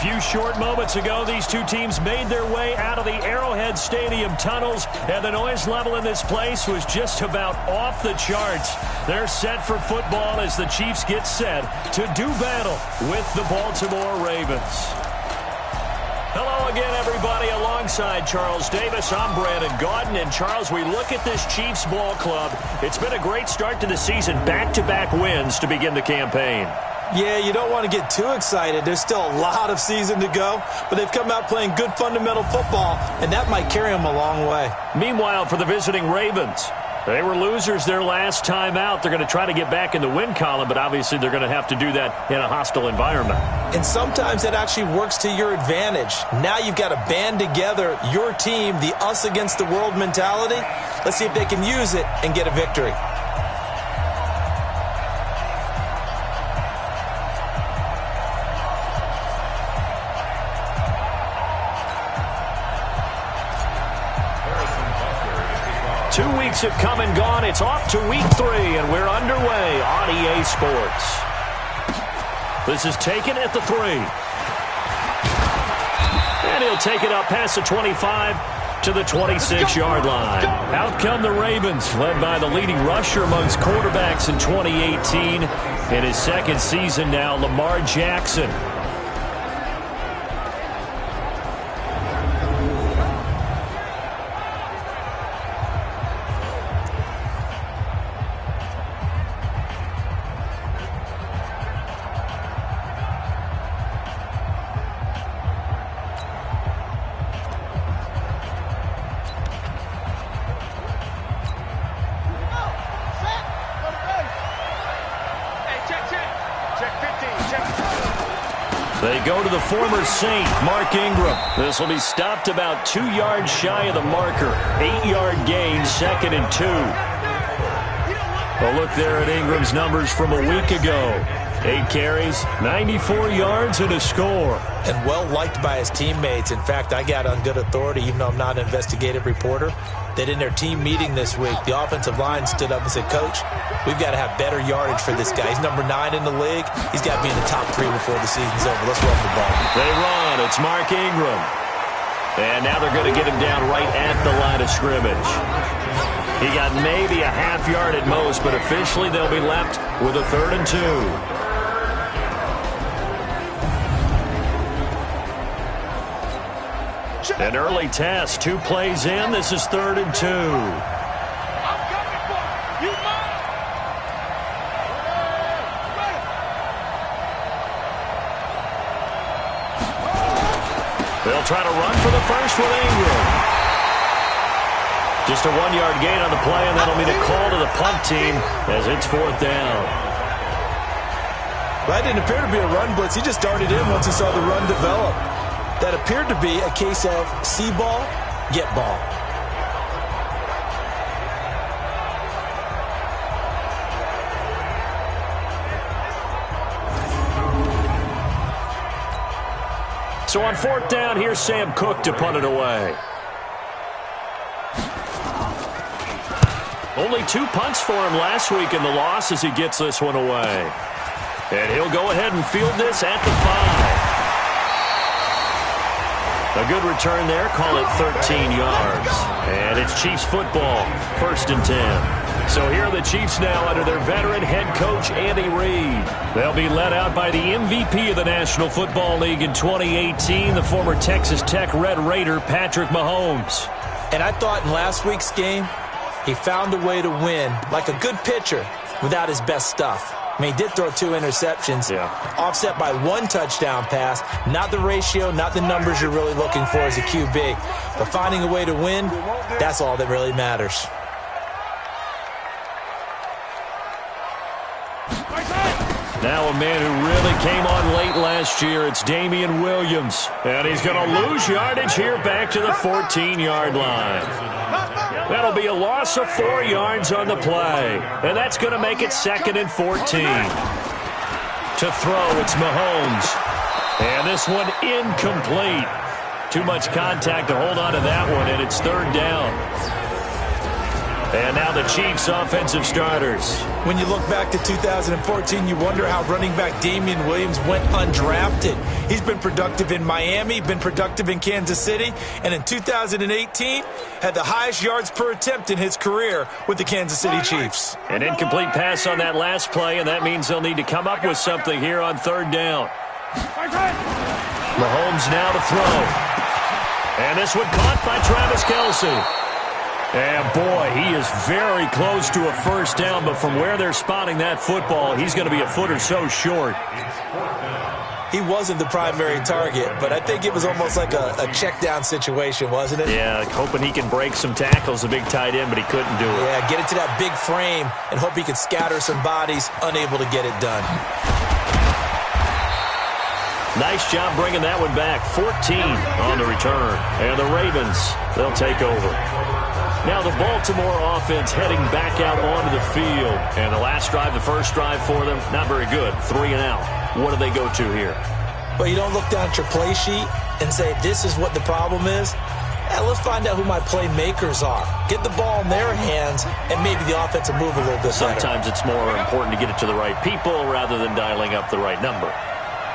few short moments ago, these two teams made their way out of the Arrowhead Stadium tunnels, and the noise level in this place was just about off the charts. They're set for football as the Chiefs get set to do battle with the Baltimore Ravens. Hello again, everybody. Alongside Charles Davis, I'm Brandon Gaudin. And, Charles, we look at this Chiefs ball club. It's been a great start to the season, back-to-back wins to begin the campaign. Yeah, you don't want to get too excited. There's still a lot of season to go, but they've come out playing good fundamental football, and that might carry them a long way. Meanwhile, for the visiting Ravens, they were losers their last time out. They're going to try to get back in the win column, but obviously they're going to have to do that in a hostile environment. And sometimes that actually works to your advantage. Now you've got to band together your team, the us against the world mentality. Let's see if they can use it and get a victory. Have come and gone. It's off to week 3, and we're underway on EA Sports. This is taken at the 3. And he'll take it up past the 25 to the 26-yard line. Out come the Ravens, led by the leading rusher amongst quarterbacks in 2018. In his second season now, Lamar Jackson. They go to the former Saint, Mark Ingram. This will be stopped about 2 yards shy of the marker. 8-yard gain, 2nd and 2. A look there at Ingram's numbers from a week ago. 8 carries, 94 yards, and a score. And well-liked by his teammates. In fact, I got on good authority, even though I'm not an investigative reporter, that in their team meeting this week, the offensive line stood up and said, Coach, we've got to have better yardage for this guy. He's number 9 in the league. He's got to be in the top 3 before the season's over. Let's run the ball. They run. It's Mark Ingram. And now they're going to get him down right at the line of scrimmage. He got maybe a half yard at most, but officially they'll be left with a 3rd and 2. An early test, 2 plays in. This is 3rd and 2. They'll try to run for the first with Ingram. Just a 1-yard gain on the play, and that'll be the call to the punt team as it's 4th down. That didn't appear to be a run blitz. He just darted in once he saw the run develop. That appeared to be a case of see ball, get ball. So on 4th down, here's Sam Cook to punt it away. Only 2 punts for him last week in the loss as he gets this one away. And he'll go ahead and field this at the 5. A good return there, call it 13 yards. And it's Chiefs football, 1st and 10. So here are the Chiefs now under their veteran head coach, Andy Reid. They'll be led out by the MVP of the National Football League in 2018, the former Texas Tech Red Raider, Patrick Mahomes. And I thought in last week's game, he found a way to win, like a good pitcher, without his best stuff. I mean, he did throw 2 interceptions, offset by 1 touchdown pass. Not the ratio, not the numbers you're really looking for as a QB. But finding a way to win, that's all that really matters. Now a man who really came on late last year, it's Damian Williams. And he's going to lose yardage here back to the 14-yard line. That'll be a loss of 4 yards on the play. And that's going to make it 2nd and 14. To throw, it's Mahomes. And this one incomplete. Too much contact to hold on to that one, and it's 3rd down. And now the Chiefs' offensive starters. When you look back to 2014, you wonder how running back Damian Williams went undrafted. He's been productive in Miami, been productive in Kansas City, and in 2018 had the highest yards per attempt in his career with the Kansas City Chiefs. An incomplete pass on that last play, and that means they'll need to come up with something here on third down. Mahomes now to throw. And this one caught by Travis Kelce. And, boy, he is very close to a first down, but from where they're spotting that football, he's going to be a foot or so short. He wasn't the primary target, but I think it was almost like a check-down situation, wasn't it? Yeah, hoping he can break some tackles, a big tight end, but he couldn't do it. Yeah, get it to that big frame and hope he can scatter some bodies, unable to get it done. Nice job bringing that one back. 14 on the return. And the Ravens, they'll take over. Now the Baltimore offense heading back out onto the field. And the last drive, the first drive for them, not very good. 3 and out. What do they go to here? Well, you don't look down at your play sheet and say, this is what the problem is. Let's find out who my playmakers are. Get the ball in their hands, and maybe the offense will move a little bit better. Sometimes it's more important to get it to the right people rather than dialing up the right number.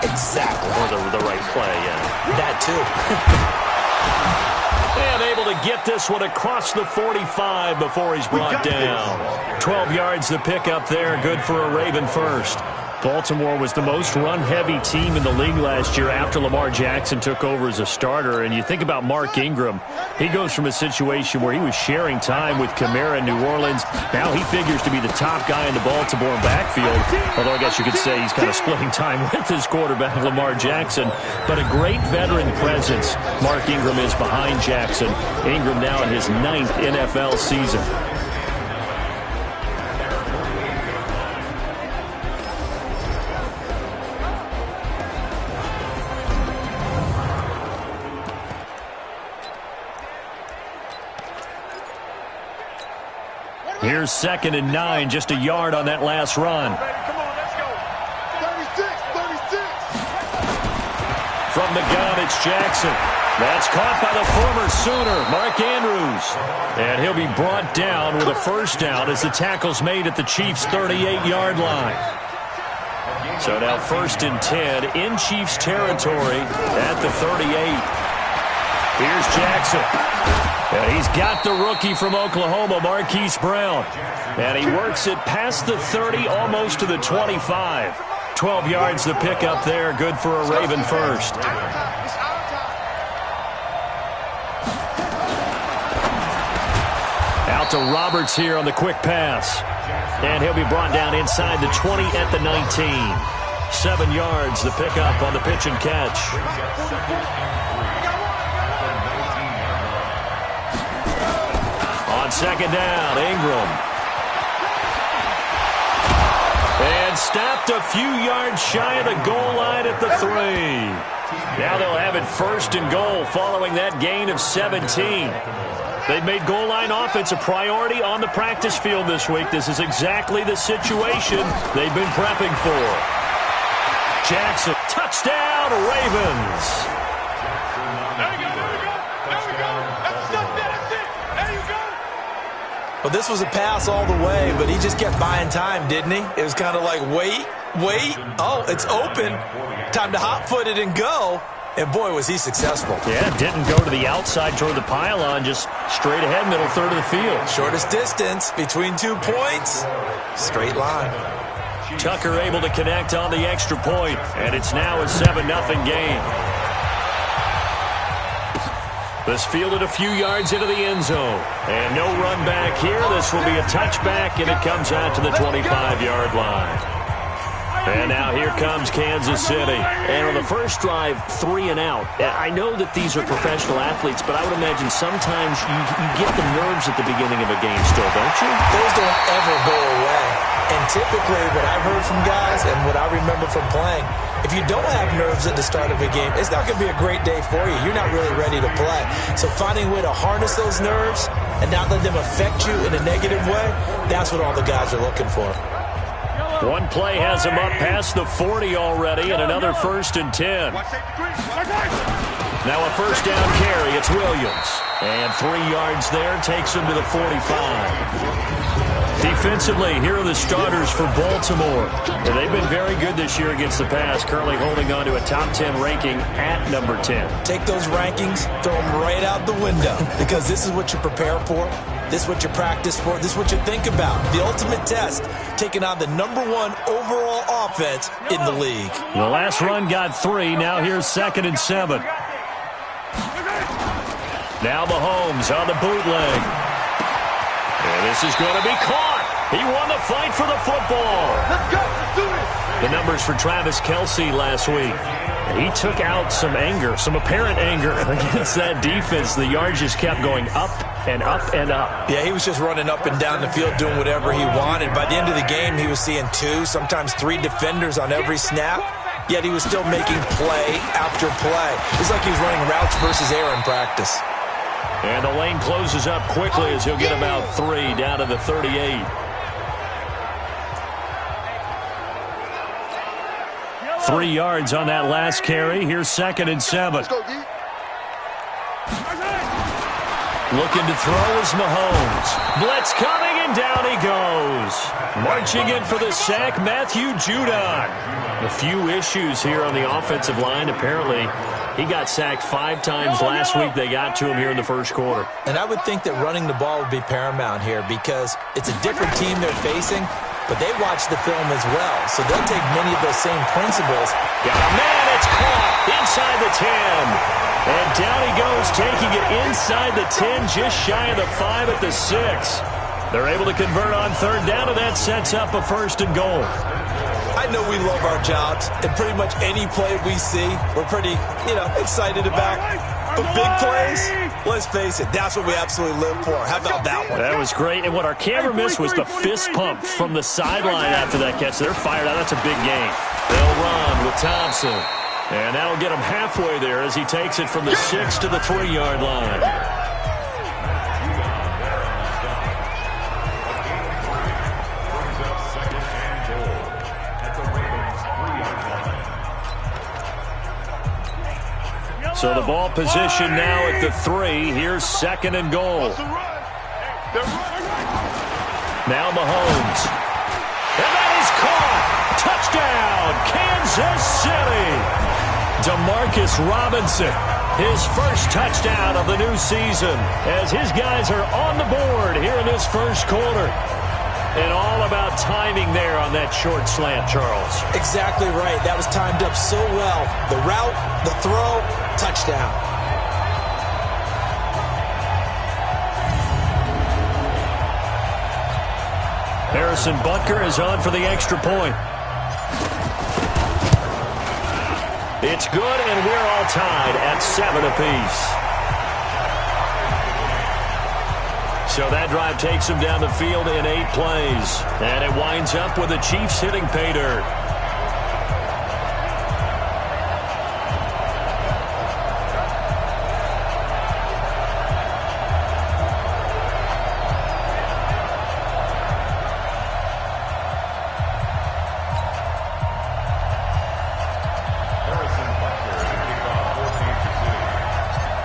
Exactly. Or the right play, yeah. That too. And able to get this one across the 45 before he's brought down. 12 yards to pick up there, good for a Raven first. Baltimore was the most run-heavy team in the league last year after Lamar Jackson took over as a starter. And you think about Mark Ingram. He goes from a situation where he was sharing time with Kamara in New Orleans. Now he figures to be the top guy in the Baltimore backfield. Although I guess you could say he's kind of splitting time with his quarterback, Lamar Jackson. But a great veteran presence. Mark Ingram is behind Jackson. Ingram now in his 9th NFL season. Here's 2nd and 9, just a yard on that last run. Come on, let's go. 36. From the gun, it's Jackson. That's caught by the former Sooner, Mark Andrews. And he'll be brought down with a first down as the tackle's made at the Chiefs' 38-yard line. So now 1st and 10 in Chiefs territory at the 38. Here's Jackson. And he's got the rookie from Oklahoma, Marquise Brown. And he works it past the 30, almost to the 25. 12 yards to pick up there, good for a Raven first. Out to Roberts here on the quick pass. And he'll be brought down inside the 20 at the 19. 7 yards to pick up on the pitch and catch. On 2nd down, Ingram. And stopped a few yards shy of the goal line at the 3. Now they'll have it 1st and goal following that gain of 17. They've made goal line offense a priority on the practice field this week. This is exactly the situation they've been prepping for. Jackson, touchdown, Ravens. Well, this was a pass all the way, but he just kept buying time, didn't he? It was kind of like, wait. Oh, it's open. Time to hot-foot it and go. And, boy, was he successful. Yeah, didn't go to the outside toward the pylon, just straight ahead, middle third of the field. Shortest distance between 2 points. Straight line. Tucker able to connect on the extra point, and it's now a 7-0 game. This fielded a few yards into the end zone. And no run back here. This will be a touchback, and it comes out to the 25-yard line. And now here comes Kansas City. And on the first drive, 3 and out. I know that these are professional athletes, but I would imagine sometimes you get the nerves at the beginning of a game still, don't you? Those don't ever go away. And typically what I've heard from guys and what I remember from playing, if you don't have nerves at the start of a game, it's not going to be a great day for you. You're not really ready to play. So finding a way to harness those nerves and not let them affect you in a negative way, that's what all the guys are looking for. One play has him up past the 40 already, and another 1st and 10. Now a first down carry. It's Williams. And 3 yards there takes him to the 45. Defensively, here are the starters for Baltimore. And they've been very good this year against the pass, currently holding on to a top 10 ranking at number 10. Take those rankings, throw them right out the window, because this is what you prepare for. This is what you practice for. This is what you think about. The ultimate test, taking on the #1 overall offense in the league. The last run got 3. Now here's 2nd and 7. Now Mahomes on the bootleg. And this is going to be caught. He won the fight for the football. Let's go. Let's do this. The numbers for Travis Kelce last week. He took out some anger, some apparent anger against that defense. The yards just kept going up and up and up. Yeah, he was just running up and down the field doing whatever he wanted. By the end of the game, he was seeing 2, sometimes 3 defenders on every snap. Yet he was still making play after play. It's like he was running routes versus air in practice. And the lane closes up quickly as he'll get about 3 down to the 38. Three yards on that last carry. Here's 2nd and 7. Let's go, D. Looking to throw is Mahomes. Blitz coming, and down he goes. Marching in for the sack, Matthew Judon. A few issues here on the offensive line. Apparently, he got sacked 5 times last week. They got to him here in the first quarter. And I would think that running the ball would be paramount here because it's a different team they're facing, but they watch the film as well. So they'll take many of those same principles. Got a man, it's caught inside the 10. And down he goes, taking it inside the 10, just shy of the 5 at the 6. They're able to convert on 3rd down, and that sets up a 1st and goal. I know we love our jobs, and pretty much any play we see, we're pretty, excited about. But big plays, let's face it, that's what we absolutely live for. How about that one? That was great, and what our camera missed was the fist pump from the sideline after that catch. They're fired out. That's a big game. They'll run with Thompson. And that'll get him halfway there as he takes it from the 6 to the 3-yard line. So the ball position now at the 3. Here's 2nd and goal. Now Mahomes. And that is caught. Touchdown, Kansas City. Demarcus Robinson, his first touchdown of the new season as his guys are on the board here in this first quarter. And all about timing there on that short slant, Charles. Exactly right. That was timed up so well. The route, the throw, touchdown. Harrison Butker is on for the extra point. It's good, and we're all tied at 7 apiece. So that drive takes him down the field in 8 plays. And it winds up with the Chiefs hitting pay dirt.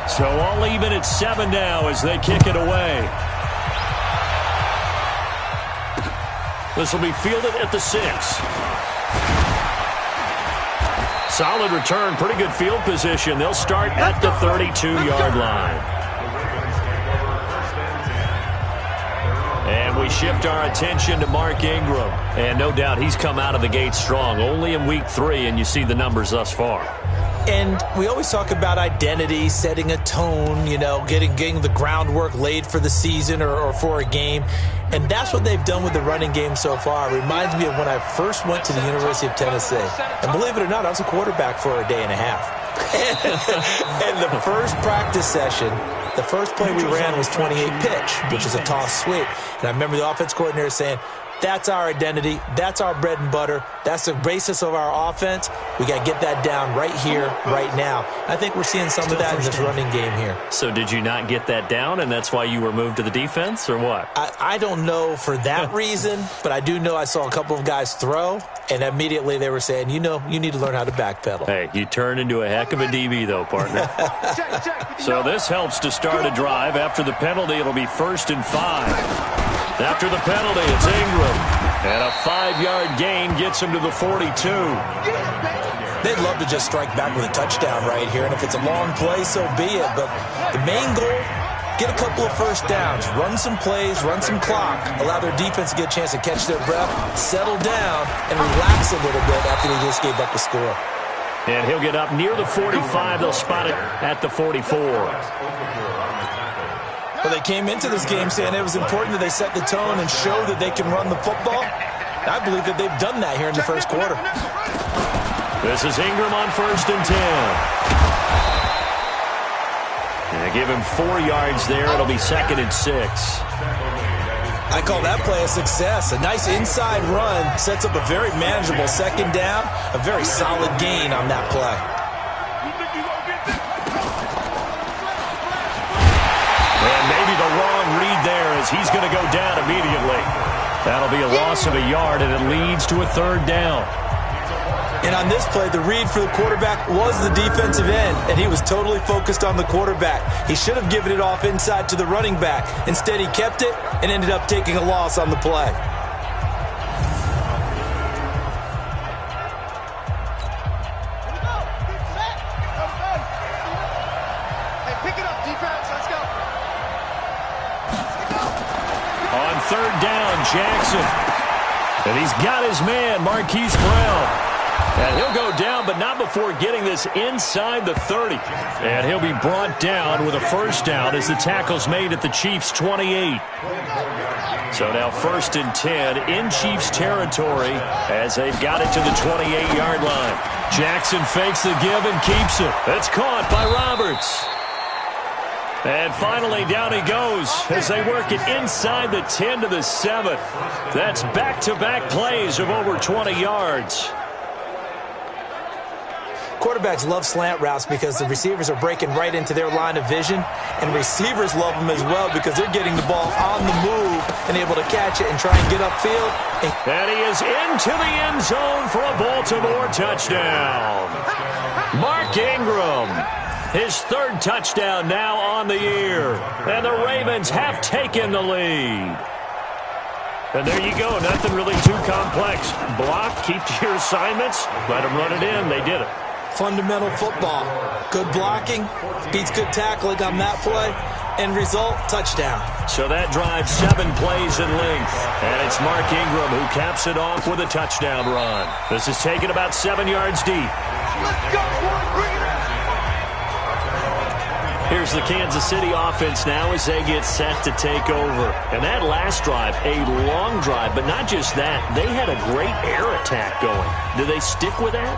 So all even at 7 now as they kick it away. This will be fielded at the 6. Solid return, pretty good field position. They'll start at the 32-yard line. And we shift our attention to Mark Ingram. And no doubt he's come out of the gate strong. Only in week 3, and you see the numbers thus far. And we always talk about identity, setting a tone, getting the groundwork laid for the season or for a game. And that's what they've done with the running game so far. It reminds me of when I first went to the University of Tennessee. And believe it or not, I was a quarterback for a day and a half. And the first practice session, the first play we ran was 28 pitch, which is a toss sweep. And I remember the offense coordinator saying, that's our identity. That's our bread and butter. That's the basis of our offense. We got to get that down right here, right now. I think we're seeing some of that in this running game here. So did you not get that down, and that's why you were moved to the defense, or what? I don't know for that reason, but I do know I saw a couple of guys throw, and immediately they were saying, you need to learn how to backpedal. Hey, you turn into a heck of a DB, though, partner. So this helps to start a drive. After the penalty, it'll be 1st and 5. After the penalty, it's Ingram. And a 5-yard gain gets him to the 42. They'd love to just strike back with a touchdown right here, and if it's a long play, so be it. But the main goal, get a couple of first downs, run some plays, run some clock, allow their defense to get a chance to catch their breath, settle down, and relax a little bit after they just gave up the score. And he'll get up near the 45. They'll spot it at the 44. Well, they came into this game saying it was important that they set the tone and show that they can run the football. I believe that they've done that here in the first quarter. This is Ingram on 1st and 10. And give him 4 yards there. It'll be 2nd and 6. I call that play a success. A nice inside run sets up a very manageable 2nd down. A very solid gain on that play. And maybe the wrong read there as he's going to go down immediately. That'll be a loss of a yard, and it leads to a 3rd down. And on this play, the read for the quarterback was the defensive end, and he was totally focused on the quarterback. He should have given it off inside to the running back. Instead, he kept it and ended up taking a loss on the play. Hey, pick it up, defense. Let's go. On 3rd down, Jackson. And he's got his man, Marquise Brown. And he'll go down, but not before getting this inside the 30. And he'll be brought down with a 1st down as the tackle's made at the Chiefs' 28. So now 1st and 10 in Chiefs territory as they've got it to the 28-yard line. Jackson fakes the give and keeps it. It's caught by Roberts. And finally, down he goes as they work it inside the 10 to the 7. That's back-to-back plays of over 20 yards. Quarterbacks love slant routes because the receivers are breaking right into their line of vision, and receivers love them as well because they're getting the ball on the move and able to catch it and try and get upfield. And he is into the end zone for a Baltimore touchdown. Mark Ingram, his 3rd touchdown now on the year. And the Ravens have taken the lead. And there you go, nothing really too complex. Block, keep to your assignments, let them run it in. They did it. Fundamental football. Good blocking, beats good tackling on that play, and result, touchdown. So that drives 7 plays in length. And it's Mark Ingram who caps it off with a touchdown run. This is taken about 7 yards deep. Let's go, boy. Bring it out. Here's the Kansas City offense now as they get set to take over. And that last drive, a long drive, but not just that. They had a great air attack going. Do they stick with that?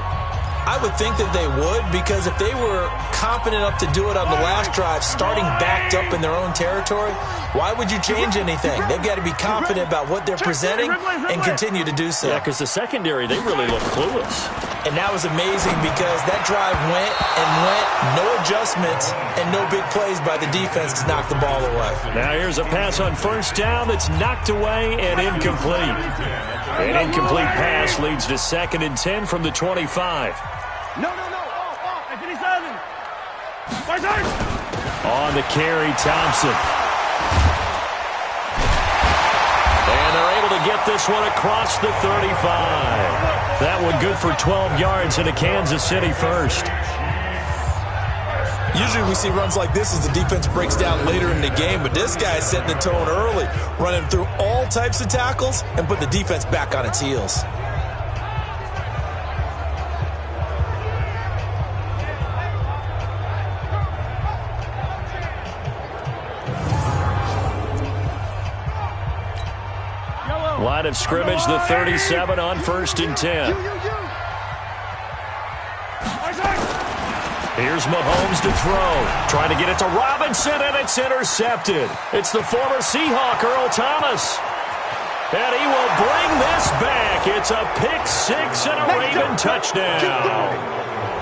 I would think that they would, because if they were confident enough to do it on the last drive, starting backed up in their own territory, why would you change anything? They've got to be confident about what they're presenting and continue to do so. Yeah, because the secondary, they really look clueless. And that was amazing because that drive went and went, no adjustments, and no big plays by the defense to knock the ball away. Now here's a pass on 1st down that's knocked away and incomplete. An incomplete pass leads to 2nd and 10 from the 25. No. Off. I finish early. On the carry, Thompson. And they're able to get this one across the 35. That one good for 12 yards in a Kansas City 1st. Usually we see runs like this as the defense breaks down later in the game, but this guy is setting the tone early, running through all types of tackles and put the defense back on its heels. Line of scrimmage, the 37 on 1st and 10. Here's Mahomes to throw. Trying to get it to Robinson, and it's intercepted. It's the former Seahawk, Earl Thomas. And he will bring this back. It's a pick 6 and a Raven touchdown.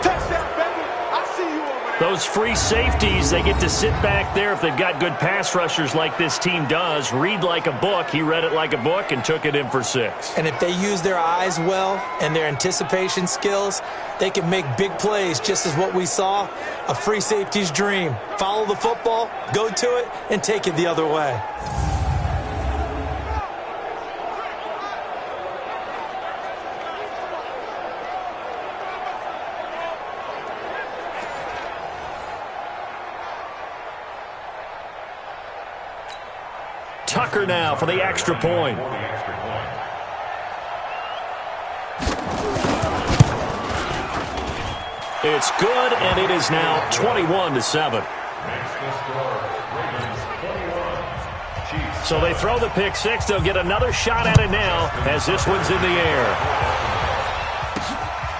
Touchdown, baby. I see you over there. Those free safeties, they get to sit back there if they've got good pass rushers like this team does. Read like a book. He read it like a book and took it in for 6. And if they use their eyes well and their anticipation skills, they can make big plays, just as what we saw, a free safety's dream. Follow the football, go to it, and take it the other way. Tucker now for the extra point. It's good, and it is now 21-7. So they throw the pick 6. They'll get another shot at it now as this one's in the air.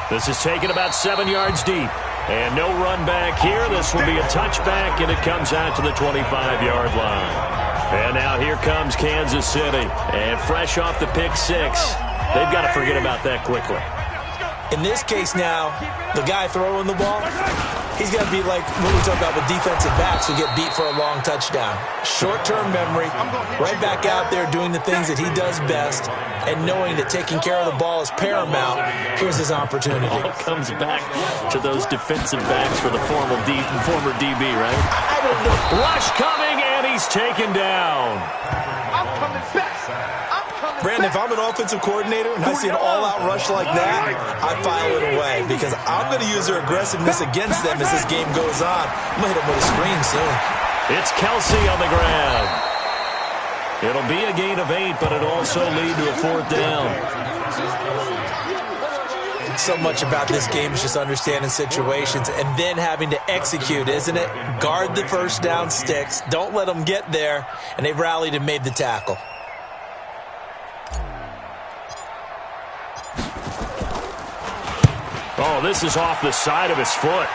This is taken about 7 yards deep. And no run back here. This will be a touchback, and it comes out to the 25-yard line. And now here comes Kansas City. And fresh off the pick 6, they've got to forget about that quickly. In this case now, the guy throwing the ball, he's got to be like what we talk about with defensive backs who get beat for a long touchdown. Short-term memory, right back out there doing the things that he does best, and knowing that taking care of the ball is paramount. Here's his opportunity. All comes back to those defensive backs for the former DB, right? I don't know. Rush coming, and he's taken down. I'm coming back. Brandon, if I'm an offensive coordinator and I see an all-out rush like that, I file it away because I'm going to use their aggressiveness against them as this game goes on. I'm going to hit them with a screen soon. It's Kelsey on the ground. It'll be a gain of 8, but it'll also lead to a 4th down. So much about this game is just understanding situations and then having to execute, isn't it? Guard the first down sticks. Don't let them get there. And they've rallied and made the tackle. Oh, this is off the side of his foot.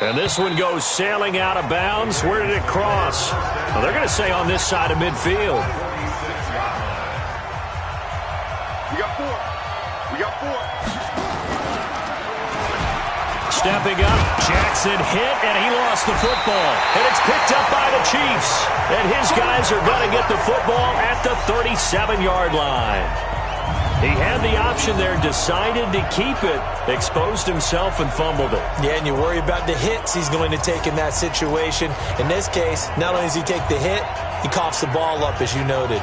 And this one goes sailing out of bounds. Where did it cross? Well, they're going to say on this side of midfield. We got 4. We got 4. Stepping up, Jackson hit, and he lost the football. And it's picked up by the Chiefs. And his guys are going to get the football at the 37-yard line. He had the option there, decided to keep it, exposed himself and fumbled it. Yeah, and you worry about the hits he's going to take in that situation. In this case, not only does he take the hit, he coughs the ball up, as you noted.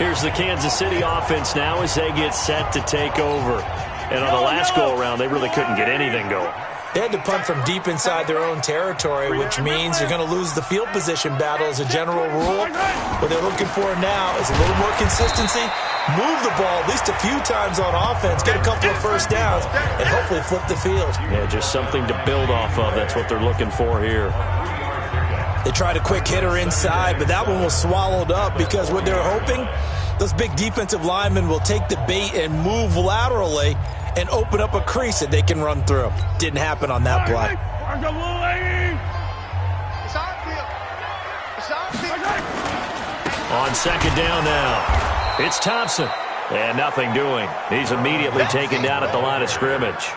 Here's the Kansas City offense now as they get set to take over. And on the last go-around, they really couldn't get anything going. They had to punt from deep inside their own territory, which means you're going to lose the field position battle as a general rule. What they're looking for now is a little more consistency, move the ball at least a few times on offense, get a couple of first downs, and hopefully flip the field. Yeah, just something to build off of. That's what they're looking for here. They tried a quick hitter inside, but that one was swallowed up because what they're hoping, those big defensive linemen will take the bait and move laterally and open up a crease that they can run through. Didn't happen on that play. On second down now, it's Thompson. And nothing doing. He's immediately taken down at the line of scrimmage.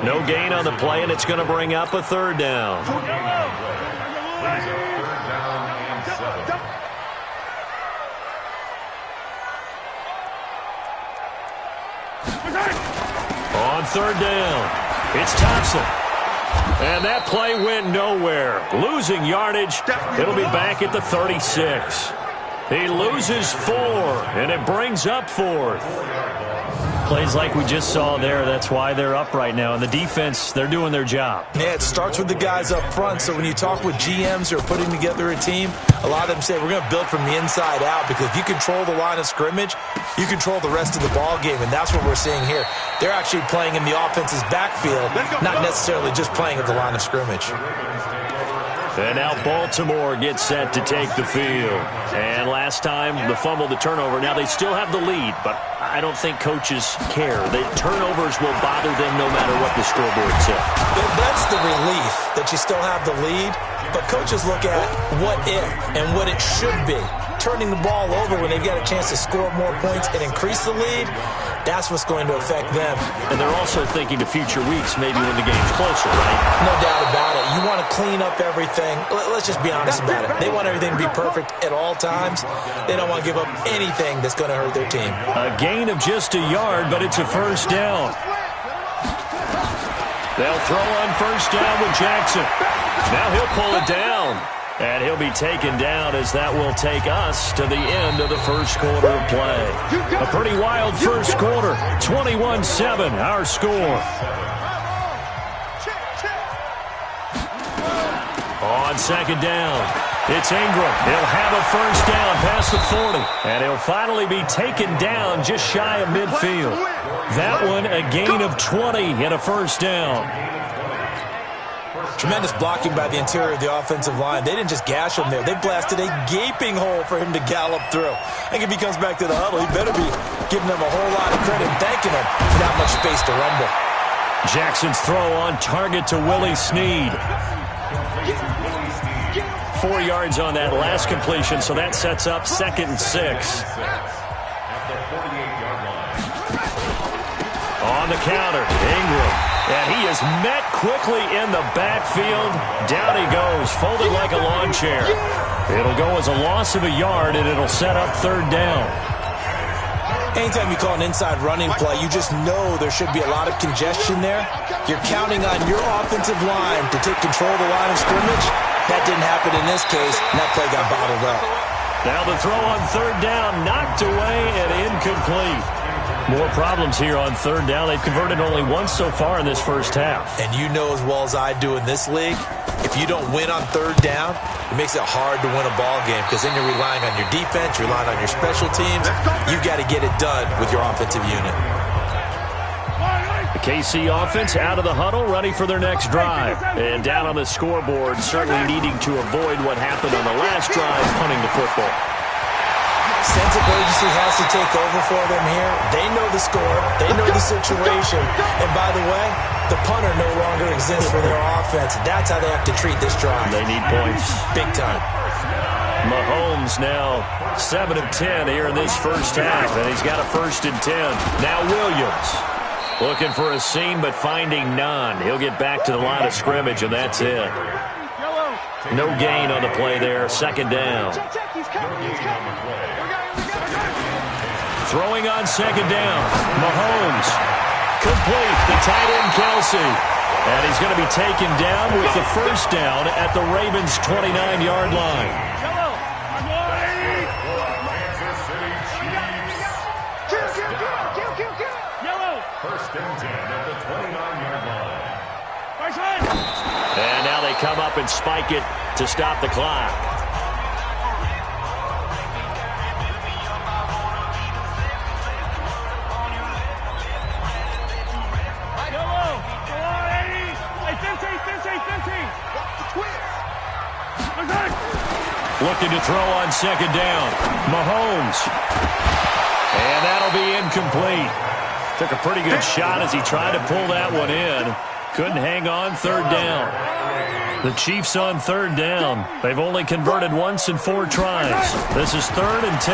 No gain on the play, and it's going to bring up a 3rd down. On 3rd down, it's Thompson. And that play went nowhere. Losing yardage. It'll be back at the 36. He loses 4, and it brings up 4th. Plays like we just saw there, that's why they're up right now. And the defense, they're doing their job. Yeah, it starts with the guys up front. So when you talk with GMs who are putting together a team, a lot of them say we're going to build from the inside out, because if you control the line of scrimmage, you control the rest of the ball game, and that's what we're seeing here. They're actually playing in the offense's backfield, not necessarily just playing at the line of scrimmage. And now Baltimore gets set to take the field. And last time, the fumble, the turnover. Now they still have the lead, but I don't think coaches care. The turnovers will bother them no matter what the scoreboard says. That's the relief that you still have the lead, but coaches look at what if and what it should be turning the ball over when they've got a chance to score more points and increase the lead, that's what's going to affect them. And they're also thinking to future weeks, maybe when the game's closer, right? No doubt about it. You want to clean up everything. Let's just be honest about it. They want everything to be perfect at all times. They don't want to give up anything that's going to hurt their team. A gain of just a yard, but it's a first down. They'll throw on first down with Jackson. Now he'll pull it down. And he'll be taken down as that will take us to the end of the first quarter of play. A pretty wild first quarter. 21-7, our score. On second down, it's Ingram. He'll have a first down past the 40. And he'll finally be taken down just shy of midfield. That one a gain of 20 and a first down. Tremendous blocking by the interior of the offensive line. They didn't just gash him there. They blasted a gaping hole for him to gallop through. I think if he comes back to the huddle, he better be giving them a whole lot of credit and thanking him for that much space to rumble. Jackson's throw on target to Willie Snead. 4 yards on that last completion, so that sets up 2nd and 6. On the counter, Ingram. And he is met quickly in the backfield. Down he goes, folded like a lawn chair. It'll go as a loss of a yard, and it'll set up 3rd down. Anytime you call an inside running play, you just know there should be a lot of congestion there. You're counting on your offensive line to take control of the line of scrimmage. That didn't happen in this case, and that play got bottled up. Now the throw on 3rd down, knocked away and incomplete. More problems here on 3rd down. They've converted only once so far in this first half. And you know as well as I do in this league, if you don't win on 3rd down, it makes it hard to win a ball game because then you're relying on your defense, you're relying on your special teams. You've got to get it done with your offensive unit. The KC offense out of the huddle, ready for their next drive. And down on the scoreboard, certainly needing to avoid what happened on the last drive, punting the football. Sense of urgency has to take over for them here. They know the score. They know the situation. And by the way, the punter no longer exists for their offense. That's how they have to treat this drive. They need points. Big time. Mahomes now 7 of 10 here in this first half, and he's got a 1st and 10. Now Williams looking for a seam but finding none. He'll get back to the line of scrimmage, and that's it. No gain on the play there. 2nd down. Throwing on 2nd down. Mahomes. Complete. The tight end, Kelsey. And he's going to be taken down with the 1st down at the Ravens' 29-yard line. First and 10 at the 29-yard line. And now they come up and spike it to stop the clock. Looking to throw on 2nd down. Mahomes. And that'll be incomplete. Took a pretty good shot as he tried to pull that one in. Couldn't hang on 3rd down. The Chiefs on 3rd down. They've only converted once in 4 tries. This is 3rd and 10.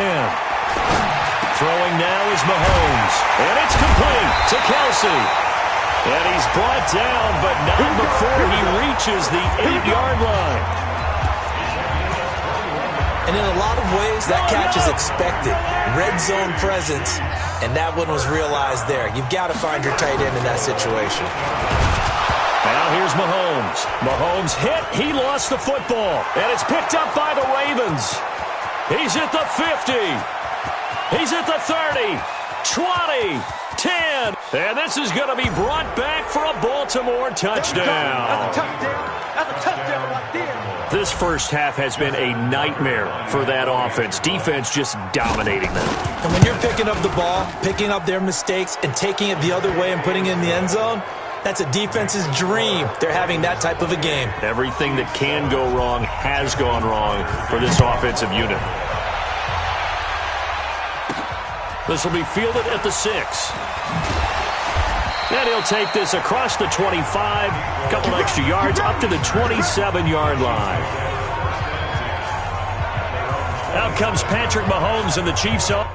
Throwing now is Mahomes. And it's complete to Kelsey. And he's brought down, but not before he reaches the 8-yard line. And in a lot of ways, that catch is expected. Red zone presence, and that one was realized there. You've got to find your tight end in that situation. Now here's Mahomes. Mahomes hit. He lost the football. And it's picked up by the Ravens. He's at the 50. He's at the 30. 20. 10. And this is going to be brought back for a Baltimore touchdown. That's a touchdown. That's a touchdown right there. This first half has been a nightmare for that offense. Defense just dominating them. And when you're picking up the ball, picking up their mistakes, and taking it the other way and putting it in the end zone, that's a defense's dream. They're having that type of a game. Everything that can go wrong has gone wrong for this offensive unit. This will be fielded at the 6. And he'll take this across the 25, a couple extra yards, up to the 27-yard line. Out comes Patrick Mahomes and the Chiefs on.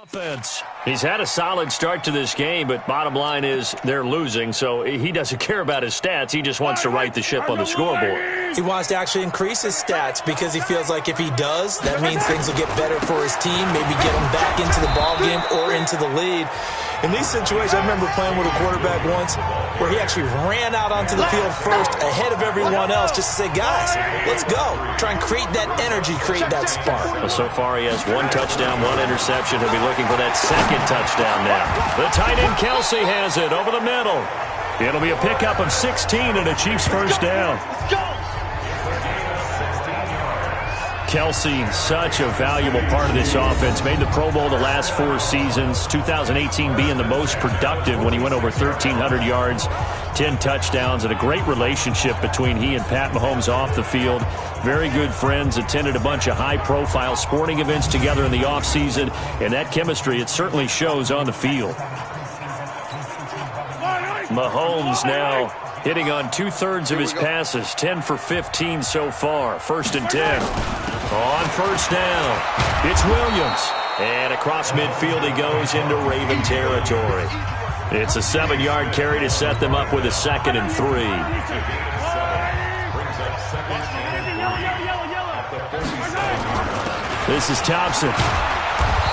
Offense. He's had a solid start to this game, but bottom line is they're losing, so he doesn't care about his stats. He just wants to right the ship on the scoreboard. He wants to actually increase his stats because he feels like if he does, that means things will get better for his team, maybe get him back into the ball game or into the lead. In these situations, I remember playing with a quarterback once where he actually ran out onto the field first ahead of everyone else just to say, guys, let's go. Try and create that energy, create that spark. Well, so far he has 1 touchdown, 1 interception. He'll be looking for that second touchdown now. The tight end Kelsey has it over the middle. It'll be a pickup of 16 and a Chiefs first down. Kelsey, such a valuable part of this offense. Made the Pro Bowl the last 4 seasons. 2018 being the most productive when he went over 1,300 yards, 10 touchdowns, and a great relationship between he and Pat Mahomes off the field. Very good friends, attended a bunch of high-profile sporting events together in the offseason, and that chemistry, it certainly shows on the field. Mahomes now hitting on 2/3 of his passes, 10 for 15 so far. 1st and 10. On 1st down, it's Williams. And across midfield he goes into Raven territory. It's a 7-yard carry to set them up with a 2nd and 3. This is Thompson.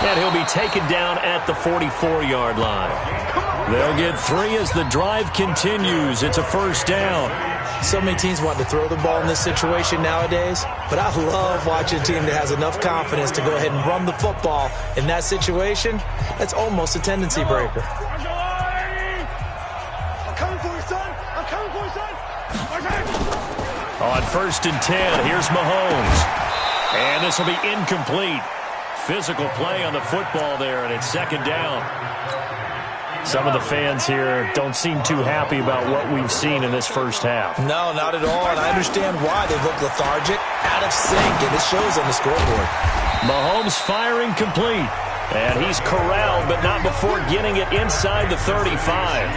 And he'll be taken down at the 44-yard line. They'll get 3 as the drive continues. It's a 1st down. So many teams want to throw the ball in this situation nowadays, but I love watching a team that has enough confidence to go ahead and run the football. In that situation, that's almost a tendency breaker. I'm coming for you, son. I'm coming for you, son. On 1st and 10, here's Mahomes. And this will be incomplete. Physical play on the football there, and it's 2nd down. Some of the fans here don't seem too happy about what we've seen in this first half. No, not at all, and I understand why. They look lethargic, out of sync, and it shows on the scoreboard. Mahomes firing complete, and he's corralled, but not before getting it inside the 35.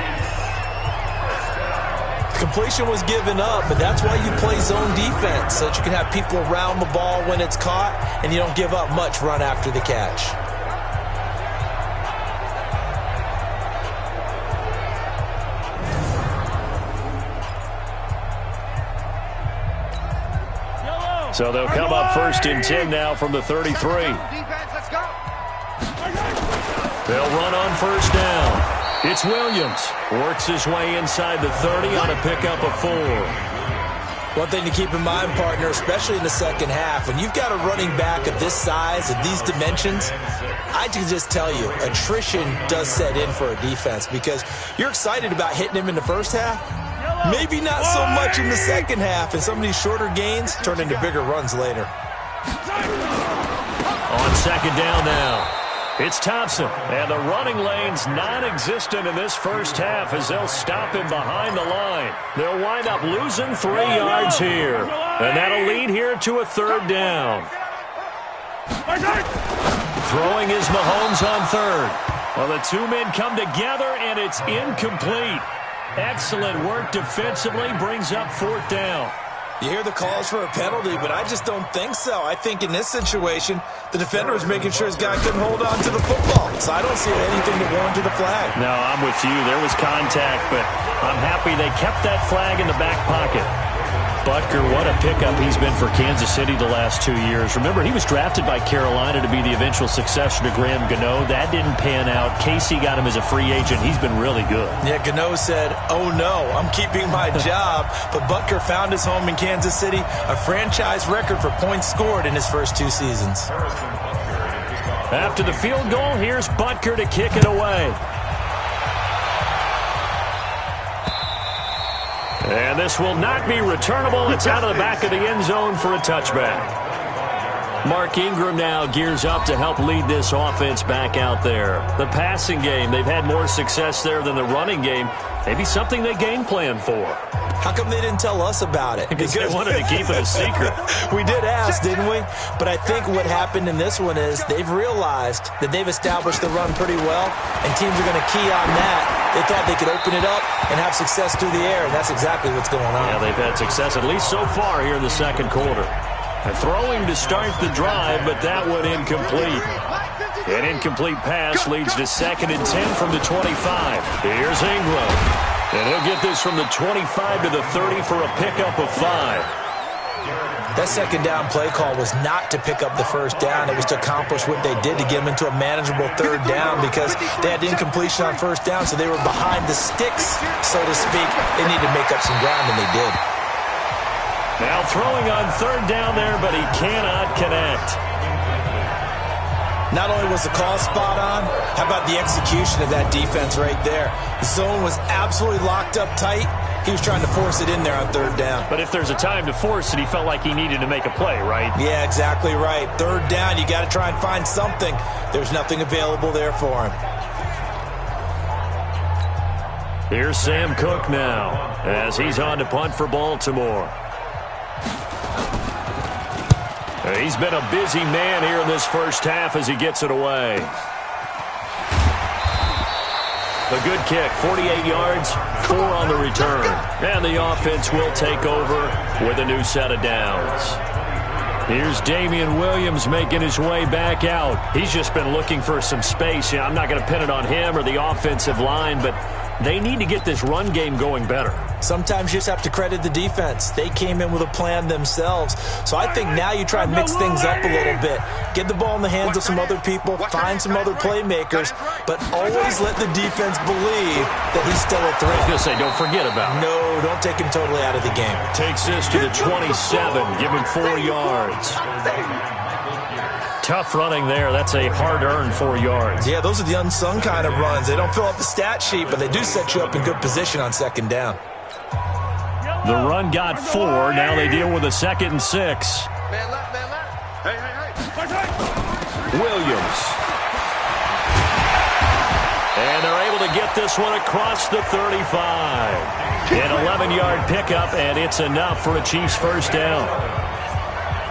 Completion was given up, but that's why you play zone defense, so that you can have people around the ball when it's caught, and you don't give up much run after the catch. So they'll come up 1st and 10 now from the 33. They'll run on 1st down. It's Williams. Works his way inside the 30 on a pickup of 4. One thing to keep in mind, partner, especially in the second half, when you've got a running back of this size, of these dimensions, I can just tell you, attrition does set in for a defense because you're excited about hitting him in the first half. Maybe not so much in the second half, and some of these shorter gains turn into bigger runs later. On 2nd down now, it's Thompson, and the running lane's non-existent in this first half as they'll stop him behind the line. They'll wind up losing 3 yards here, and that'll lead here to a 3rd down. Throwing is Mahomes on 3rd. Well, the 2 men come together, and it's incomplete. Excellent work defensively, brings up 4th down. You hear the calls for a penalty, but I just don't think so. I think in this situation, the defender was making sure his guy couldn't hold on to the football. So I don't see anything that warranted a flag. No, I'm with you. There was contact, but I'm happy they kept that flag in the back pocket. Butker, what a pickup he's been for Kansas City the last 2 years. Remember, he was drafted by Carolina to be the eventual successor to Graham Gano. That didn't pan out. Casey got him as a free agent. He's been really good. Yeah, Gano said, oh no, I'm keeping my job. But Butker found his home in Kansas City, a franchise record for points scored in his first 2 seasons. After the field goal, here's Butker to kick it away. And this will not be returnable. It's out of the back of the end zone for a touchback. Mark Ingram now gears up to help lead this offense back out there. The passing game, they've had more success there than the running game. Maybe something they game plan for. How come they didn't tell us about it? Because they wanted to keep it a secret. We did ask, didn't we? But I think what happened in this one is they've realized that they've established the run pretty well, and teams are going to key on that. They thought they could open it up and have success through the air, and that's exactly what's going on. Yeah, they've had success at least so far here in the second quarter. And throwing to start the drive, but that one incomplete. An incomplete pass leads to 2nd and 10 from the 25. Here's Ingram. And he'll get this from the 25 to the 30 for a pickup of 5. That 2nd down play call was not to pick up the 1st down. It was to accomplish what they did to get them into a manageable 3rd down because they had incompletion on 1st down, so they were behind the sticks, so to speak. They needed to make up some ground, and they did. Now throwing on 3rd down there, but he cannot connect. Not only was the call spot on, how about the execution of that defense right there? The zone was absolutely locked up tight, He was trying to force it in there on third down. But if there's a time to force it, he felt like he needed to make a play, right? Yeah, exactly right. Third down, you got to try and find something. There's nothing available there for him. Here's Sam Cook now as he's on to punt for Baltimore. He's been a busy man here in this first half as he gets it away. A good kick, 48 yards, 4 on the return. And the offense will take over with a new set of downs. Here's Damian Williams making his way back out. He's just been looking for some space. Yeah, I'm not going to pin it on him or the offensive line, but they need to get this run game going better. Sometimes you just have to credit the defense. They came in with a plan themselves. So I think now you try and mix things up a little bit. Get the ball in the hands of some other people, find some other playmakers, but always let the defense believe that he's still a threat. I was going to say, don't forget about it. No, don't take him totally out of the game. Takes this to the 27, give him 4 yards. Tough running there. That's a hard-earned 4 yards. Yeah, those are the unsung kind of runs. They don't fill up the stat sheet, but they do set you up in good position on second down. The run got 4. Now they deal with a 2nd and 6. Man left, man left. Hey. Williams. And they're able to get this one across the 35. An 11-yard pickup, and it's enough for a Chiefs first down.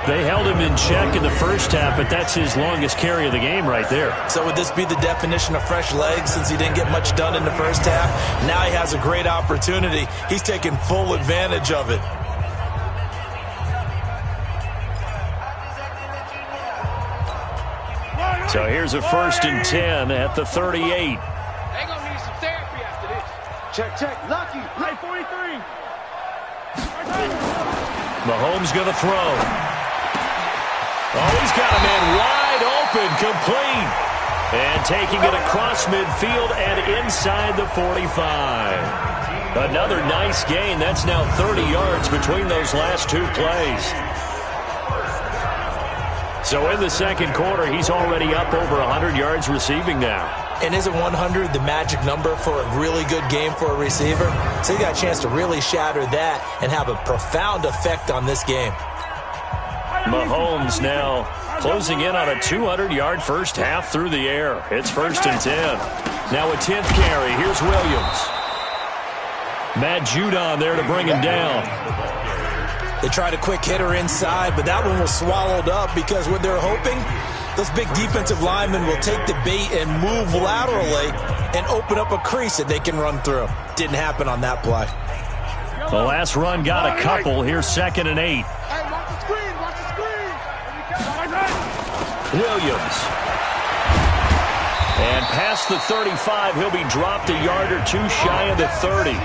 They held him in check in the first half, but that's his longest carry of the game right there. So would this be the definition of fresh legs since he didn't get much done in the first half? Now he has a great opportunity. He's taking full advantage of it. So here's a 1st and 10 at the 38. They're gonna need some therapy after this. Check. Lucky. Right 43. Mahomes going to throw. Oh, he's got a man wide open, complete. And taking it across midfield and inside the 45. Another nice gain. That's now 30 yards between those last 2 plays. So in the second quarter, he's already up over 100 yards receiving now. And isn't 100 the magic number for a really good game for a receiver? So he got a chance to really shatter that and have a profound effect on this game. Mahomes now closing in on a 200-yard first half through the air. It's 1st and 10. Now a 10th carry. Here's Williams. Matt Judon there to bring him down. They tried a quick hitter inside, but that one was swallowed up because what they're hoping, those big defensive linemen will take the bait and move laterally and open up a crease that they can run through. Didn't happen on that play. The last run got a couple. Here's 2nd and 8. Hey, watch the screen. Williams. And past the 35, he'll be dropped a yard or 2 shy of the 30.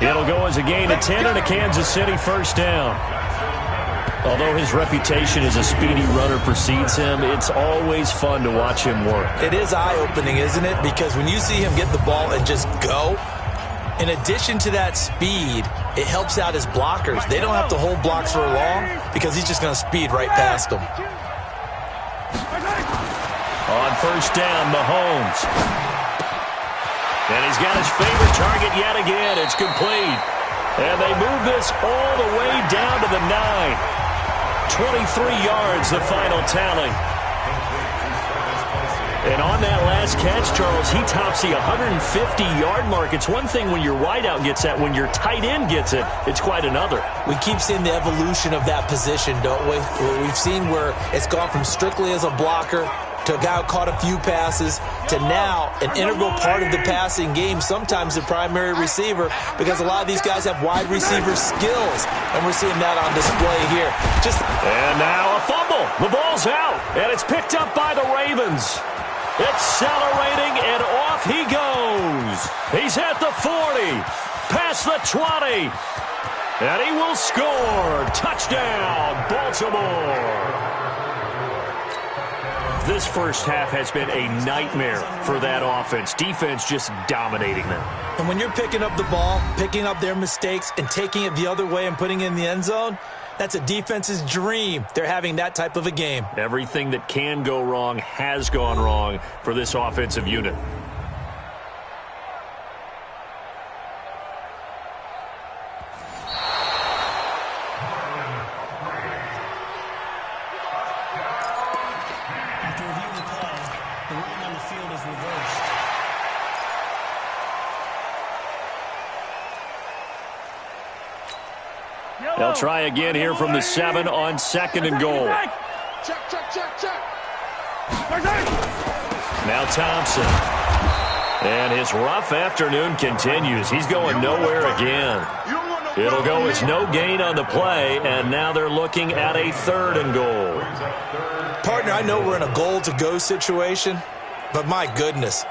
It'll go as a gain of 10 and a Kansas City first down. Although his reputation as a speedy runner precedes him, it's always fun to watch him work. It is eye-opening, isn't it? Because when you see him get the ball and just go, in addition to that speed, it helps out his blockers. They don't have to hold blocks for long because he's just going to speed right past them. On first down, Mahomes. And he's got his favorite target yet again. It's complete. And they move this all the way down to the 9. 23 yards, the final tally. And on that last catch, Charles, he tops the 150-yard mark. It's one thing when your wideout gets that. When your tight end gets it, it's quite another. We keep seeing the evolution of that position, don't we? We've seen where it's gone from strictly as a blocker to a guy who caught a few passes to now an integral part of the passing game, sometimes the primary receiver, because a lot of these guys have wide receiver skills, and we're seeing that on display here. And now a fumble. The ball's out, and it's picked up by the Ravens. Accelerating, and off he goes. He's at the 40, past the 20, and he will score. Touchdown, Baltimore. This first half has been a nightmare for that offense. Defense just dominating them. And when you're picking up the ball, picking up their mistakes, and taking it the other way and putting it in the end zone, that's a defense's dream. They're having that type of a game. Everything that can go wrong has gone wrong for this offensive unit. They'll try again here from the 7 on 2nd and goal. Check. Now Thompson. And his rough afternoon continues. He's going nowhere again. It'll go as no gain on the play, and now they're looking at a 3rd and goal. Partner, I know we're in a goal-to-go situation, but my goodness,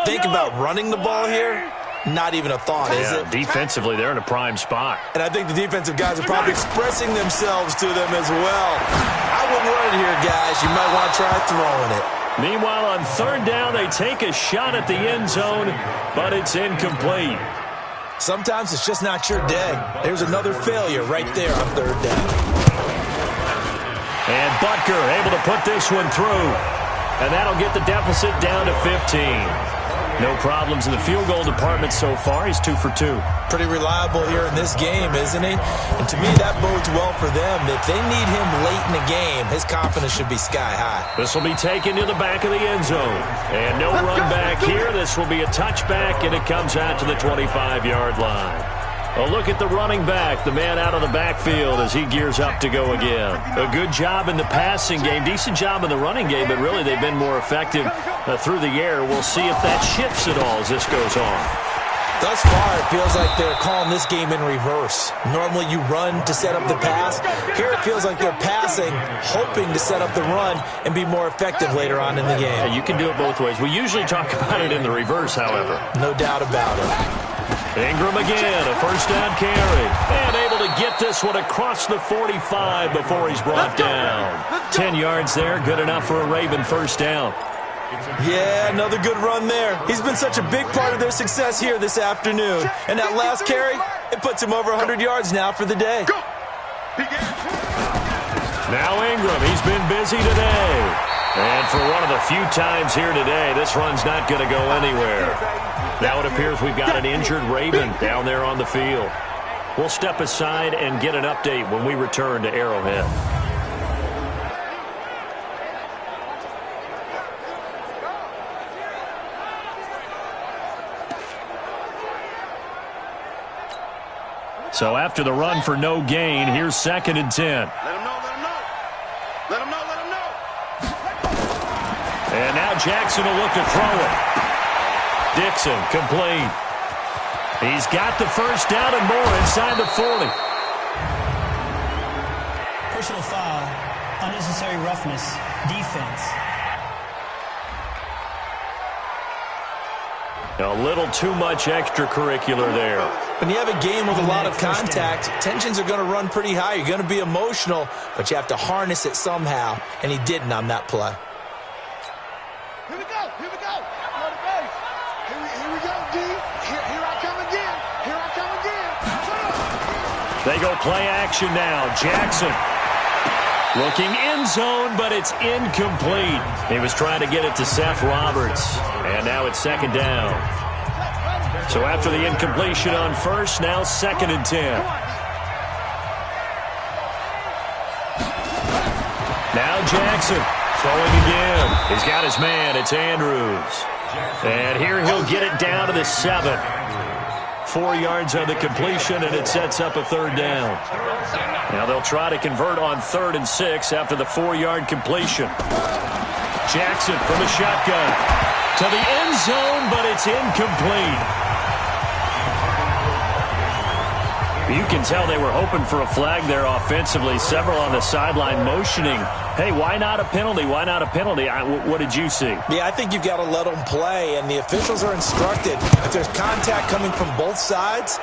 think about running the ball here. Not even a thought, is it? Defensively, they're in a prime spot. And I think the defensive guys are probably expressing themselves to them as well. I wouldn't run it here, guys. You might want to try throwing it. Meanwhile, on 3rd down, they take a shot at the end zone, but it's incomplete. Sometimes it's just not your day. There's another failure right there on 3rd down. And Butker able to put this one through. And that'll get the deficit down to 15. No problems in the field goal department so far. He's 2 for 2. Pretty reliable here in this game, isn't he? And to me, that bodes well for them. If they need him late in the game, his confidence should be sky high. This will be taken to the back of the end zone. And no run back here. This will be a touchback, and it comes out to the 25-yard line. A look at the running back, the man out of the backfield as he gears up to go again. A good job in the passing game, decent job in the running game, but really they've been more effective through the air. We'll see if that shifts at all as this goes on. Thus far, it feels like they're calling this game in reverse. Normally you run to set up the pass. Here it feels like they're passing, hoping to set up the run and be more effective later on in the game. Yeah, you can do it both ways. We usually talk about it in the reverse, however. No doubt about it. Ingram again, a 1st down carry. And able to get this one across the 45 before he's brought down. 10 yards there, good enough for a Raven 1st down. Yeah, another good run there. He's been such a big part of their success here this afternoon. And that last carry, it puts him over 100 yards now for the day. Now Ingram, he's been busy today. And for one of the few times here today, this run's not going to go anywhere. Now it appears we've got an injured Raven down there on the field. We'll step aside and get an update when we return to Arrowhead. So after the run for no gain, here's 2nd and 10. Let him know. And now Jackson will look to throw it. Dixon, complete. He's got the 1st down and more inside the 40. Personal foul, unnecessary roughness, defense. A little too much extracurricular there. When you have a game with a lot of contact, tensions are going to run pretty high. You're going to be emotional, but you have to harness it somehow, and he didn't on that play. Here we go. Here we go, D. Here I come again. They go play action now. Jackson looking end zone, but it's incomplete. He was trying to get it to Seth Roberts, and now it's 2nd down. So after the incompletion on 1st, now 2nd and 10. Now Jackson throwing again. He's got his man. It's Andrews. And here he'll get it down to the 7. 4 yards on the completion, and it sets up a 3rd down. Now they'll try to convert on 3rd and 6 after the 4-yard completion. Jackson from the shotgun to the end zone, but it's incomplete. You can tell they were hoping for a flag there offensively. Several on the sideline motioning, hey, why not a penalty? Why not a penalty? What did you see? Yeah, I think you've got to let them play, and the officials are instructed. If there's contact coming from both sides,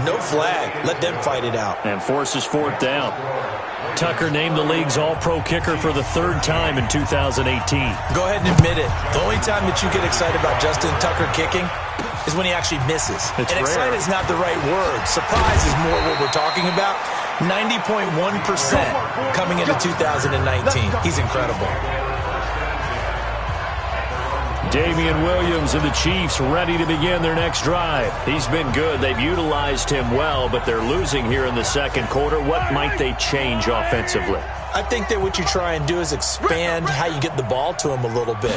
no flag. Let them fight it out. And forces 4th down. Tucker named the league's all-pro kicker for the 3rd time in 2018. Go ahead and admit it. The only time that you get excited about Justin Tucker kicking is when he actually misses. It's and rare. excited is not the right word. Surprise is more what we're talking about. 90.1% coming into 2019. He's incredible. Damian Williams and the Chiefs ready to begin their next drive. He's been good. They've utilized him well, but they're losing here in the 2nd quarter. What might they change offensively? I think that what you try and do is expand how you get the ball to him a little bit.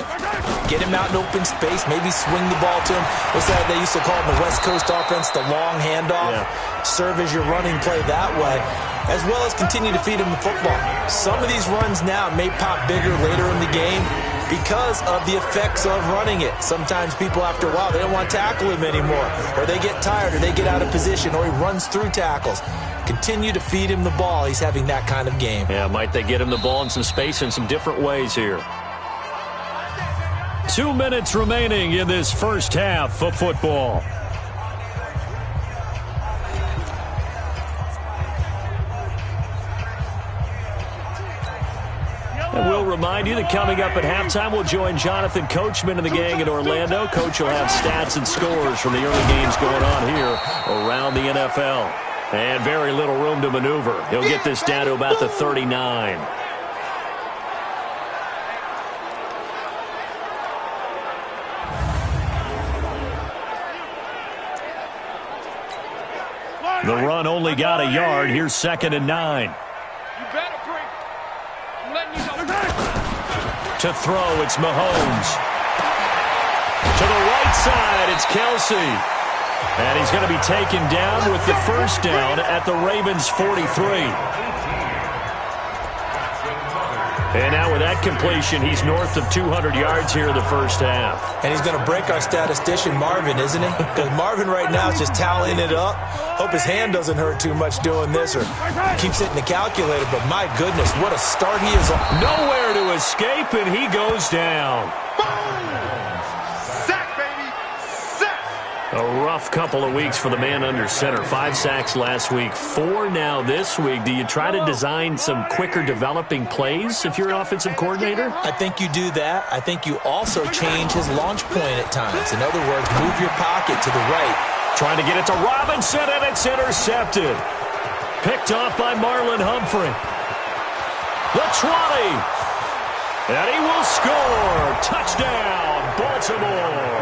Get him out in open space, maybe swing the ball to him. What's that they used to call in the West Coast offense, the long handoff? Yeah. Serve as your running play that way, as well as continue to feed him the football. Some of these runs now may pop bigger later in the game because of the effects of running it. Sometimes people, after a while, they don't want to tackle him anymore, or they get tired, or they get out of position, or he runs through tackles. Continue to feed him the ball. He's having that kind of game. Yeah, might they get him the ball in some space in some different ways here. 2 minutes remaining in this first half of football. And we'll remind you that coming up at halftime, we'll join Jonathan Coachman and the gang in Orlando. Coach will have stats and scores from the early games going on here around the NFL. And very little room to maneuver. He'll get this down to about the 39. The run only got a yard. Here's 2nd and 9. To throw, it's Mahomes. To the right side, it's Kelsey. And he's going to be taken down with the first down at the Ravens' 43. And now with that completion, he's north of 200 yards here in the first half. And he's going to break our statistician, Marvin, isn't he? Because Marvin right now is just tallying it up. Hope his hand doesn't hurt too much doing this or keeps hitting the calculator. But my goodness, what a start he is on. Nowhere to escape, and he goes down. A rough couple of weeks for the man under center. 5 sacks last week, 4 now this week. Do you try to design some quicker developing plays if you're an offensive coordinator? I think you do that. I think you also change his launch point at times. In other words, move your pocket to the right. Trying to get it to Robinson, and it's intercepted. Picked off by Marlon Humphrey. The 20. And he will score. Touchdown, Baltimore.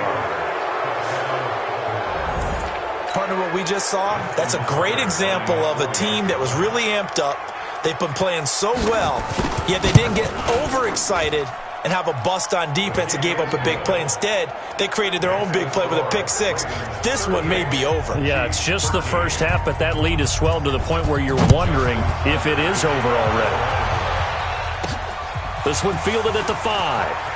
Partner, what we just saw, that's a great example of a team that was really amped up. They've been playing so well, yet they didn't get overexcited and have a bust on defense and gave up a big play. Instead, they created their own big play with a pick 6. This one may be over. Yeah, it's just the first half, but that lead has swelled to the point where you're wondering if it is over already. This one fielded at the 5.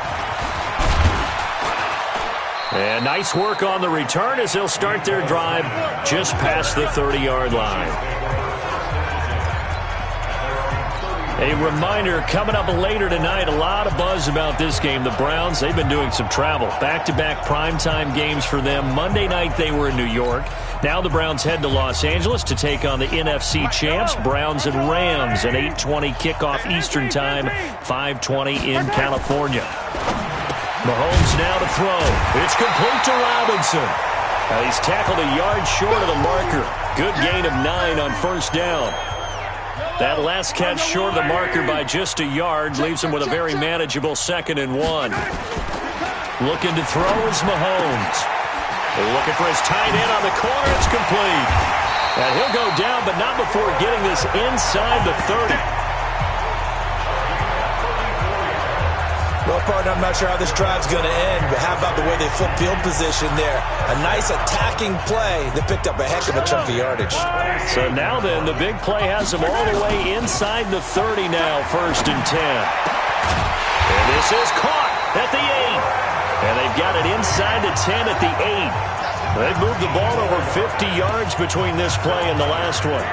And nice work on the return as they'll start their drive just past the 30-yard line. A reminder, coming up later tonight, a lot of buzz about this game. The Browns, they've been doing some travel. Back-to-back primetime games for them. Monday night they were in New York. Now the Browns head to Los Angeles to take on the NFC champs, Browns and Rams, an 8:20 kickoff Eastern time, 5:20 in California. Mahomes now to throw. It's complete to Robinson. He's tackled a yard short of the marker. Good gain of 9 on first down. That last catch short of the marker by just a yard leaves him with a very manageable 2nd and 1. Looking to throw is Mahomes. Looking for his tight end on the corner. It's complete. And he'll go down, but not before getting this inside the 30. Well, partner, I'm not sure how this drive's going to end, but how about the way they flip field position there? A nice attacking play that picked up a heck of a chunk of yardage. So now then, the big play has them all the way inside the 30 now, 1st and 10. And this is caught at the 8. And they've got it inside the 10 at the 8. They've moved the ball over 50 yards between this play and the last one.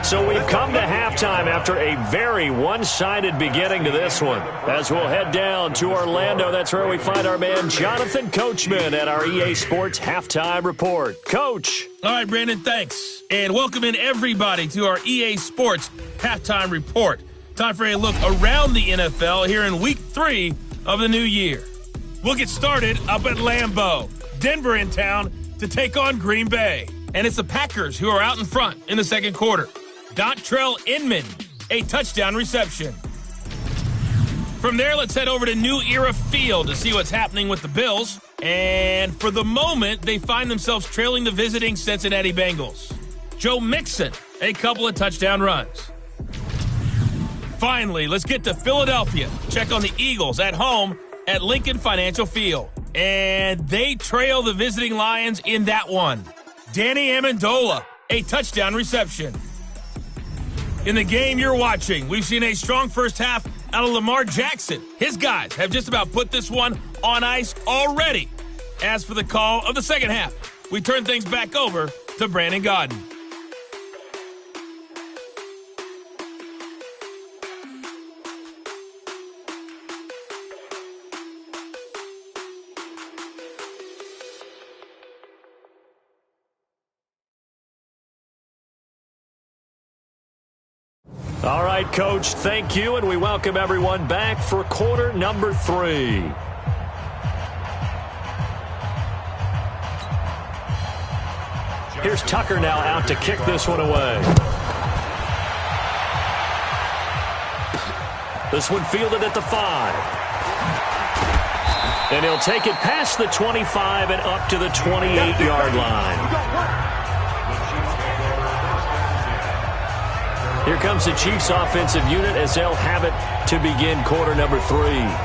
So we've come to halftime after a very one-sided beginning to this one. As we'll head down to Orlando, that's where we find our man Jonathan Coachman at our EA Sports Halftime Report. Coach. All right, Brandon, thanks. And welcome in everybody to our EA Sports Halftime Report. Time for a look around the NFL here in Week 3 of the new year. We'll get started up at Lambeau. Denver in town to take on Green Bay. And it's the Packers who are out in front in the second quarter. Dontrell Inman, a touchdown reception. From there, let's head over to New Era Field to see what's happening with the Bills. And for the moment, they find themselves trailing the visiting Cincinnati Bengals. Joe Mixon a couple of touchdown runs. Finally, let's get to Philadelphia. Check on the Eagles at home at Lincoln Financial Field. And they trail the visiting Lions in that one. Danny Amendola, a touchdown reception. In the game you're watching, we've seen a strong first half out of Lamar Jackson. His guys have just about put this one on ice already. As for the call of the second half, we turn things back over to Brandon Gaudin. All right, Coach, thank you, and we welcome everyone back for quarter number 3. Here's Tucker now out to kick this one away. This one fielded at the 5. And he'll take it past the 25 and up to the 28-yard line. Here comes the Chiefs offensive unit as they'll have it to begin quarter number 3.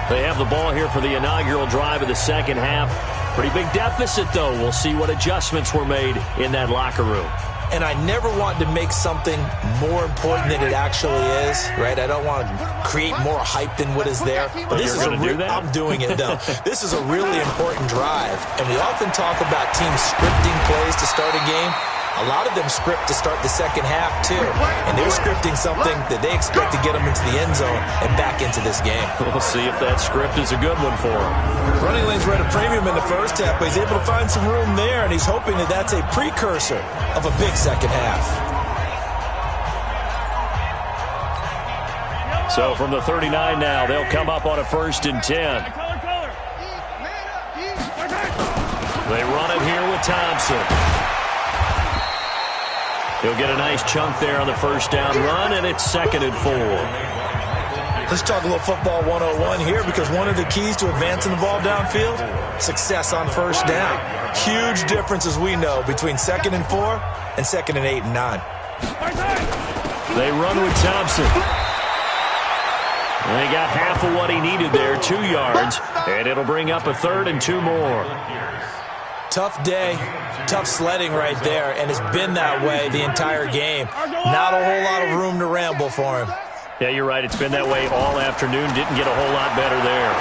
They have the ball here for the inaugural drive of the second half. Pretty big deficit, though. We'll see what adjustments were made in that locker room. And I never want to make something more important than it actually is, right? I don't want to create more hype than what is there. But this is I'm doing it, though. This is a really important drive. And we often talk about teams scripting plays to start a game. A lot of them script to start the second half, too. And they're scripting something that they expect to get them into the end zone and back into this game. We'll see if that script is a good one for them. Running lanes were at a premium in the first half, but he's able to find some room there, and he's hoping that that's a precursor of a big second half. So from the 39 now, they'll come up on a 1st and 10. They run it here with Thompson. He'll get a nice chunk there on the first down run, and it's 2nd and 4. Let's talk a little football 101 here, because one of the keys to advancing the ball downfield, success on first down. Huge difference, as we know, between 2nd and 4 and 2nd and 8 and 9. They run with Thompson. And he got half of what he needed there, 2 yards, and it'll bring up a 3rd and 2 more. Tough day, tough sledding right there, and it's been that way the entire game. Not a whole lot of room to ramble for him. Yeah, you're right. It's been that way all afternoon. Didn't get a whole lot better there.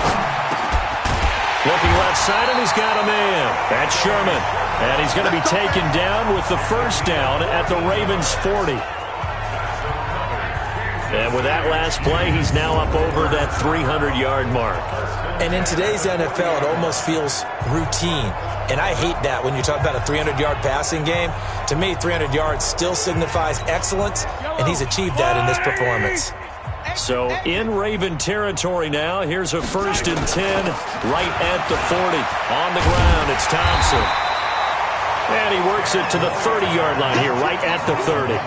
Looking left side, and he's got a man. That's Sherman. And he's going to be taken down with the first down at the Ravens' 40. And with that last play, he's now up over that 300-yard mark. And in today's NFL, it almost feels routine. And I hate that when you talk about a 300-yard passing game. To me, 300 yards still signifies excellence, and he's achieved that in this performance. So in Raven territory now, here's a 1st and 10 right at the 40. On the ground, it's Thompson. And he works it to the 30-yard line here, right at the 30.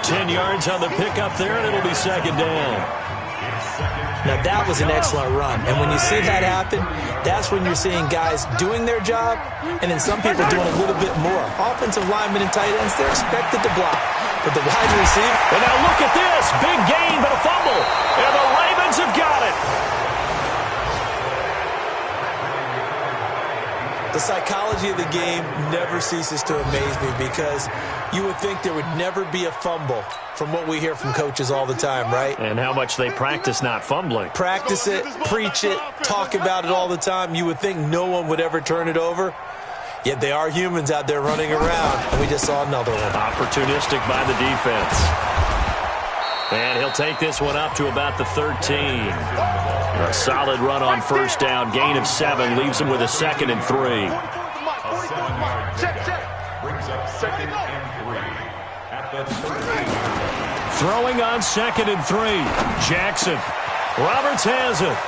10 yards on the pickup there, and it'll be 2nd down. Now, that was an excellent run. And when you see that happen, that's when you're seeing guys doing their job and then some people doing a little bit more. Offensive linemen and tight ends, they're expected to block. But the wide receiver... And now look at this. Big gain, but a fumble. And the Ravens have got it. The psychology of the game never ceases to amaze me, because you would think there would never be a fumble from what we hear from coaches all the time, right? And how much they practice not fumbling. Practice it, preach it, talk about it all the time. You would think no one would ever turn it over. Yet they are humans out there running around, and we just saw another one. Opportunistic by the defense. And he'll take this one up to about the 13. A solid run on first down. Gain of 7 leaves him with a 2nd and 3. Brings up 2nd and 3 at the 30. Throwing on 2nd and 3. Jackson. Roberts has it.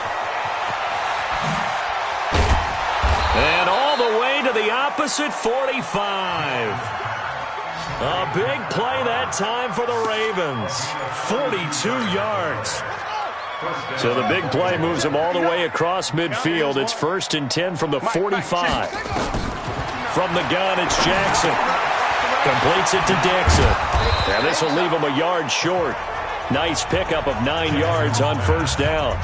And all the way to the opposite 45. A big play that time for the Ravens. 42 yards. So the big play moves him all the way across midfield. It's 1st and 10 from the 45. From the gun, it's Jackson. Completes it to Dixon. And this will leave him a yard short. Nice pickup of 9 yards on first down.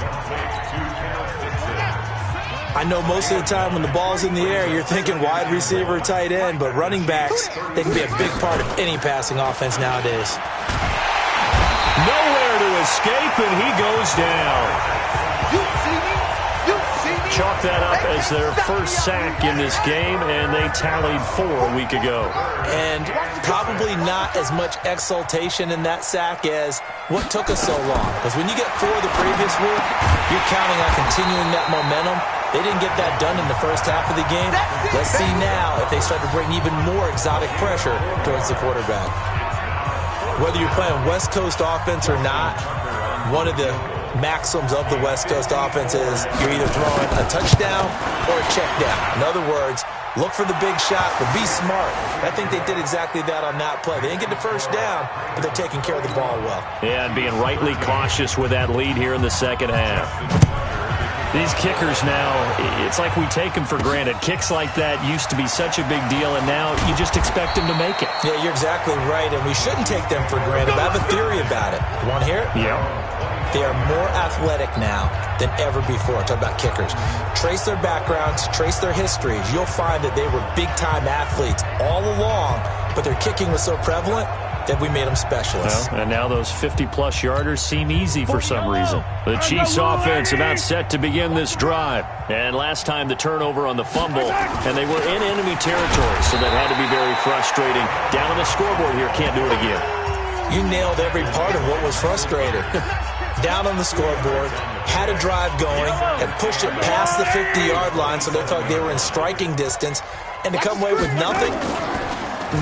I know most of the time when the ball's in the air, you're thinking wide receiver, tight end, but running backs, they can be a big part of any passing offense nowadays. Nowhere to escape, and he goes down. Chalk that up as their first sack in this game, and they tallied 4 a week ago. And probably not as much exultation in that sack as what took us so long. Because when you get 4 the previous week, you're counting on continuing that momentum. They didn't get that done in the first half of the game. Let's see now if they start to bring even more exotic pressure towards the quarterback. Whether you're playing West Coast offense or not, one of the maxims of the West Coast offense is you're either throwing a touchdown or a check down. In other words, look for the big shot, but be smart. I think they did exactly that on that play. They didn't get the first down, but they're taking care of the ball well. Yeah, and being rightly cautious with that lead here in the second half. These kickers now, it's like we take them for granted. Kicks like that used to be such a big deal, and now you just expect them to make it. Yeah, you're exactly right, and we shouldn't take them for granted. But I have a theory about it. You want to hear it? Yeah. They are more athletic now than ever before. Talk about kickers. Trace their backgrounds, trace their histories. You'll find that they were big-time athletes all along, but their kicking was so prevalent that we made them specialists. Well, and now those 50-plus yarders seem easy for some reason. The Chiefs' offense about set to begin this drive. And last time the turnover on the fumble, and they were in enemy territory, so that had to be very frustrating. Down on the scoreboard here, can't do it again. You nailed every part of what was frustrating. Down on the scoreboard, had a drive going, had pushed it past the 50-yard line, so they thought they were in striking distance, and to come away with nothing,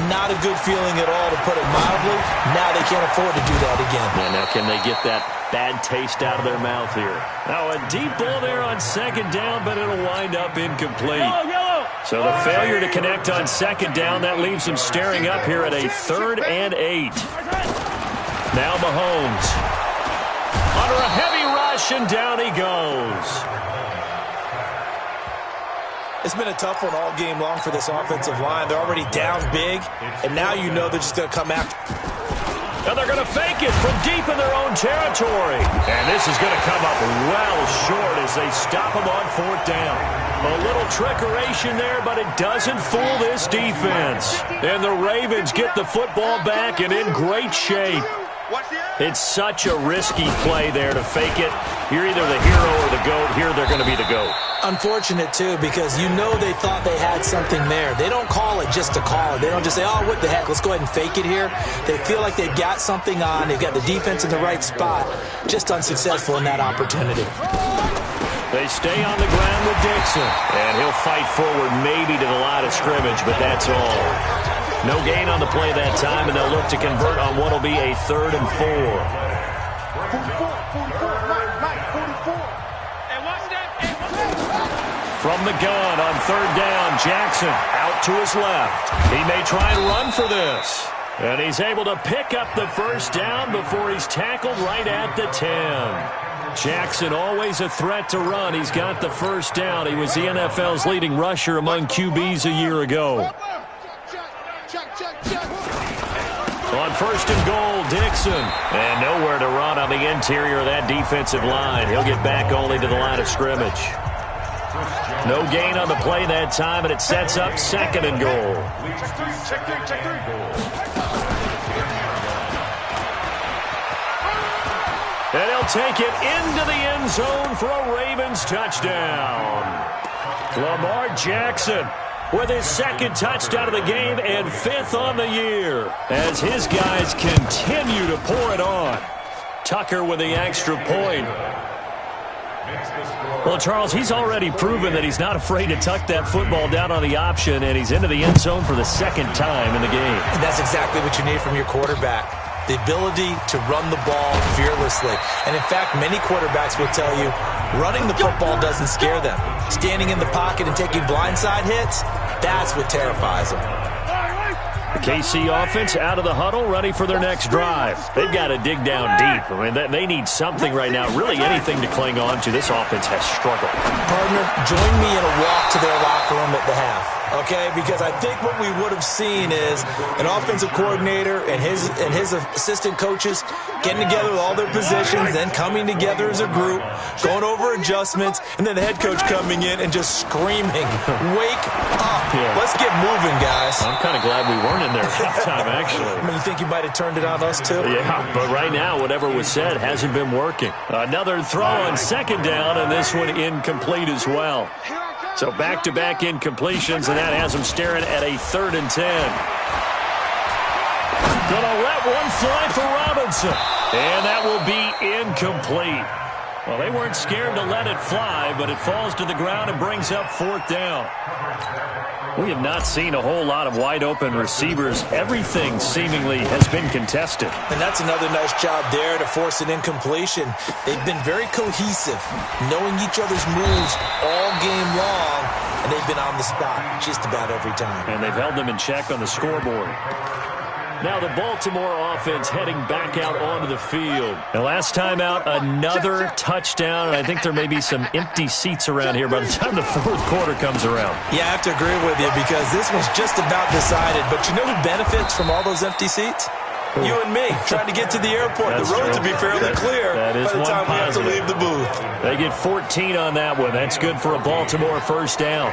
not a good feeling at all, to put it mildly. Now they can't afford to do that again. Yeah, now can they get that bad taste out of their mouth here? Now a deep ball there on second down, but it'll wind up incomplete. So the failure to connect on second down, that leaves them staring up here at a 3rd and 8. Now Mahomes. Under a heavy rush, and down he goes. It's been a tough one all game long for this offensive line. They're already down big, and now you know they're just going to come after. And they're going to fake it from deep in their own territory. And this is going to come up well short as they stop him on 4th down. A little trickeration there, but it doesn't fool this defense. And the Ravens get the football back and in great shape. It's such a risky play there to fake it. You're either the hero or the GOAT. Here they're going to be the GOAT. Unfortunate, too, because you know they thought they had something there. They don't call it just to call it. They don't just say, oh, what the heck, let's go ahead and fake it here. They feel like they've got something on. They've got the defense in the right spot. Just unsuccessful in that opportunity. They stay on the ground with Dixon. And he'll fight forward maybe to the line of scrimmage, but that's all. No gain on the play that time, and they'll look to convert on what will be a 3rd and 4. From the gun on 3rd down, Jackson out to his left. He may try and run for this. And he's able to pick up the first down before he's tackled right at the 10. Jackson always a threat to run. He's got the first down. He was the NFL's leading rusher among QBs a year ago. On 1st and goal, Dixon. And nowhere to run on the interior of that defensive line. He'll get back only to the line of scrimmage. No gain on the play that time, and it sets up 2nd and goal. And he'll take it into the end zone for a Ravens touchdown. Lamar Jackson with his 2nd touchdown of the game and 5th on the year as his guys continue to pour it on. Tucker with the extra point. Well, Charles, he's already proven that he's not afraid to tuck that football down on the option, and he's into the end zone for the 2nd time in the game. And that's exactly what you need from your quarterback. The ability to run the ball fearlessly. And in fact, many quarterbacks will tell you running the football doesn't scare them. Standing in the pocket and taking blindside hits, that's what terrifies them. The KC offense out of the huddle, ready for their next drive. They've got to dig down deep. I mean, they need something right now, really anything to cling on to. This offense has struggled. Partner, join me in a walk to their locker room at the half, okay? Because I think what we would have seen is an offensive coordinator and his assistant coaches getting together with all their positions, then coming together as a group, going over adjustments, and then the head coach coming in and just screaming, "Wake up. Let's get moving, guys." I'm kind of glad we weren't in there at halftime, actually. I mean, you think you might have turned it on us, too? Yeah, but right now, whatever was said hasn't been working. Another throw on second down, and this one incomplete as well. So back-to-back incompletions, and that has them staring at a 3rd and 10. Gonna let one fly for Robinson, and that will be incomplete. Well, they weren't scared to let it fly, but it falls to the ground and brings up 4th down. We have not seen a whole lot of wide-open receivers. Everything seemingly has been contested. And that's another nice job there to force an incompletion. They've been very cohesive, knowing each other's moves all game long, and they've been on the spot just about every time. And they've held them in check on the scoreboard. Now the Baltimore offense heading back out onto the field. And last time out, another touchdown. And I think there may be some empty seats around here by the time the 4th quarter comes around. Yeah, I have to agree with you because this one's just about decided. But you know who benefits from all those empty seats? You and me, trying to get to the airport. The roads will be fairly clear by the time we have to leave the booth. They get 14 on that one. That's good for a Baltimore 1st down.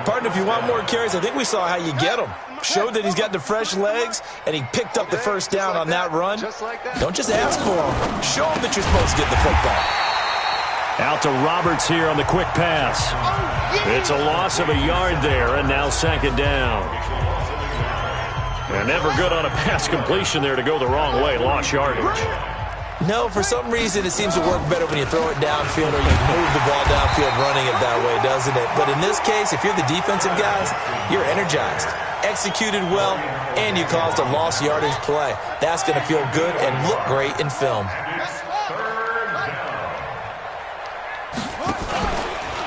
Partner, if you want more carries, I think we saw how you get them. Showed that he's got the fresh legs, and he picked up the 1st down on that run. Don't just ask for him. Show him that you're supposed to get the football. Out to Roberts here on the quick pass. It's a loss of a yard there, and now 2nd down. And never good on a pass completion there to go the wrong way. Lost yardage. No, for some reason it seems to work better when you throw it downfield or you move the ball downfield running it that way, doesn't it? But in this case, if you're the defensive guys, you're energized, executed well, and you caused a lost yardage play. That's going to feel good and look great in film.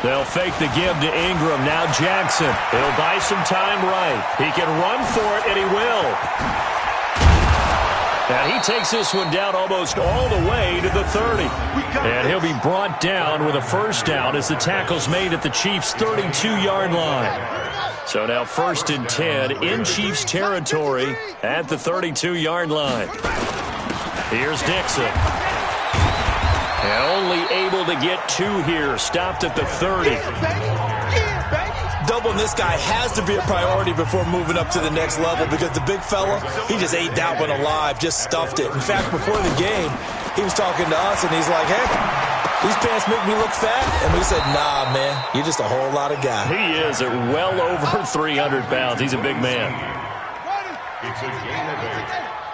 They'll fake the give to Ingram. Now Jackson. He'll buy some time right. He can run for it, and he will. And he takes this one down almost all the way to the 30. And he'll be brought down with a 1st down as the tackle's made at the Chiefs' 32-yard line. So now 1st and 10 in Chiefs territory at the 32-yard line. Here's Dixon. And only able to get 2 here. Stopped at the 30. Doubling this guy has to be a priority before moving up to the next level because the big fella, he just ate that one alive, just stuffed it. In fact, before the game, he was talking to us, and he's like, "Hey, these pants make me look fat." And we said, "Nah, man, you're just a whole lot of guy." He is at well over 300 pounds. He's a big man. It's a gain of 8.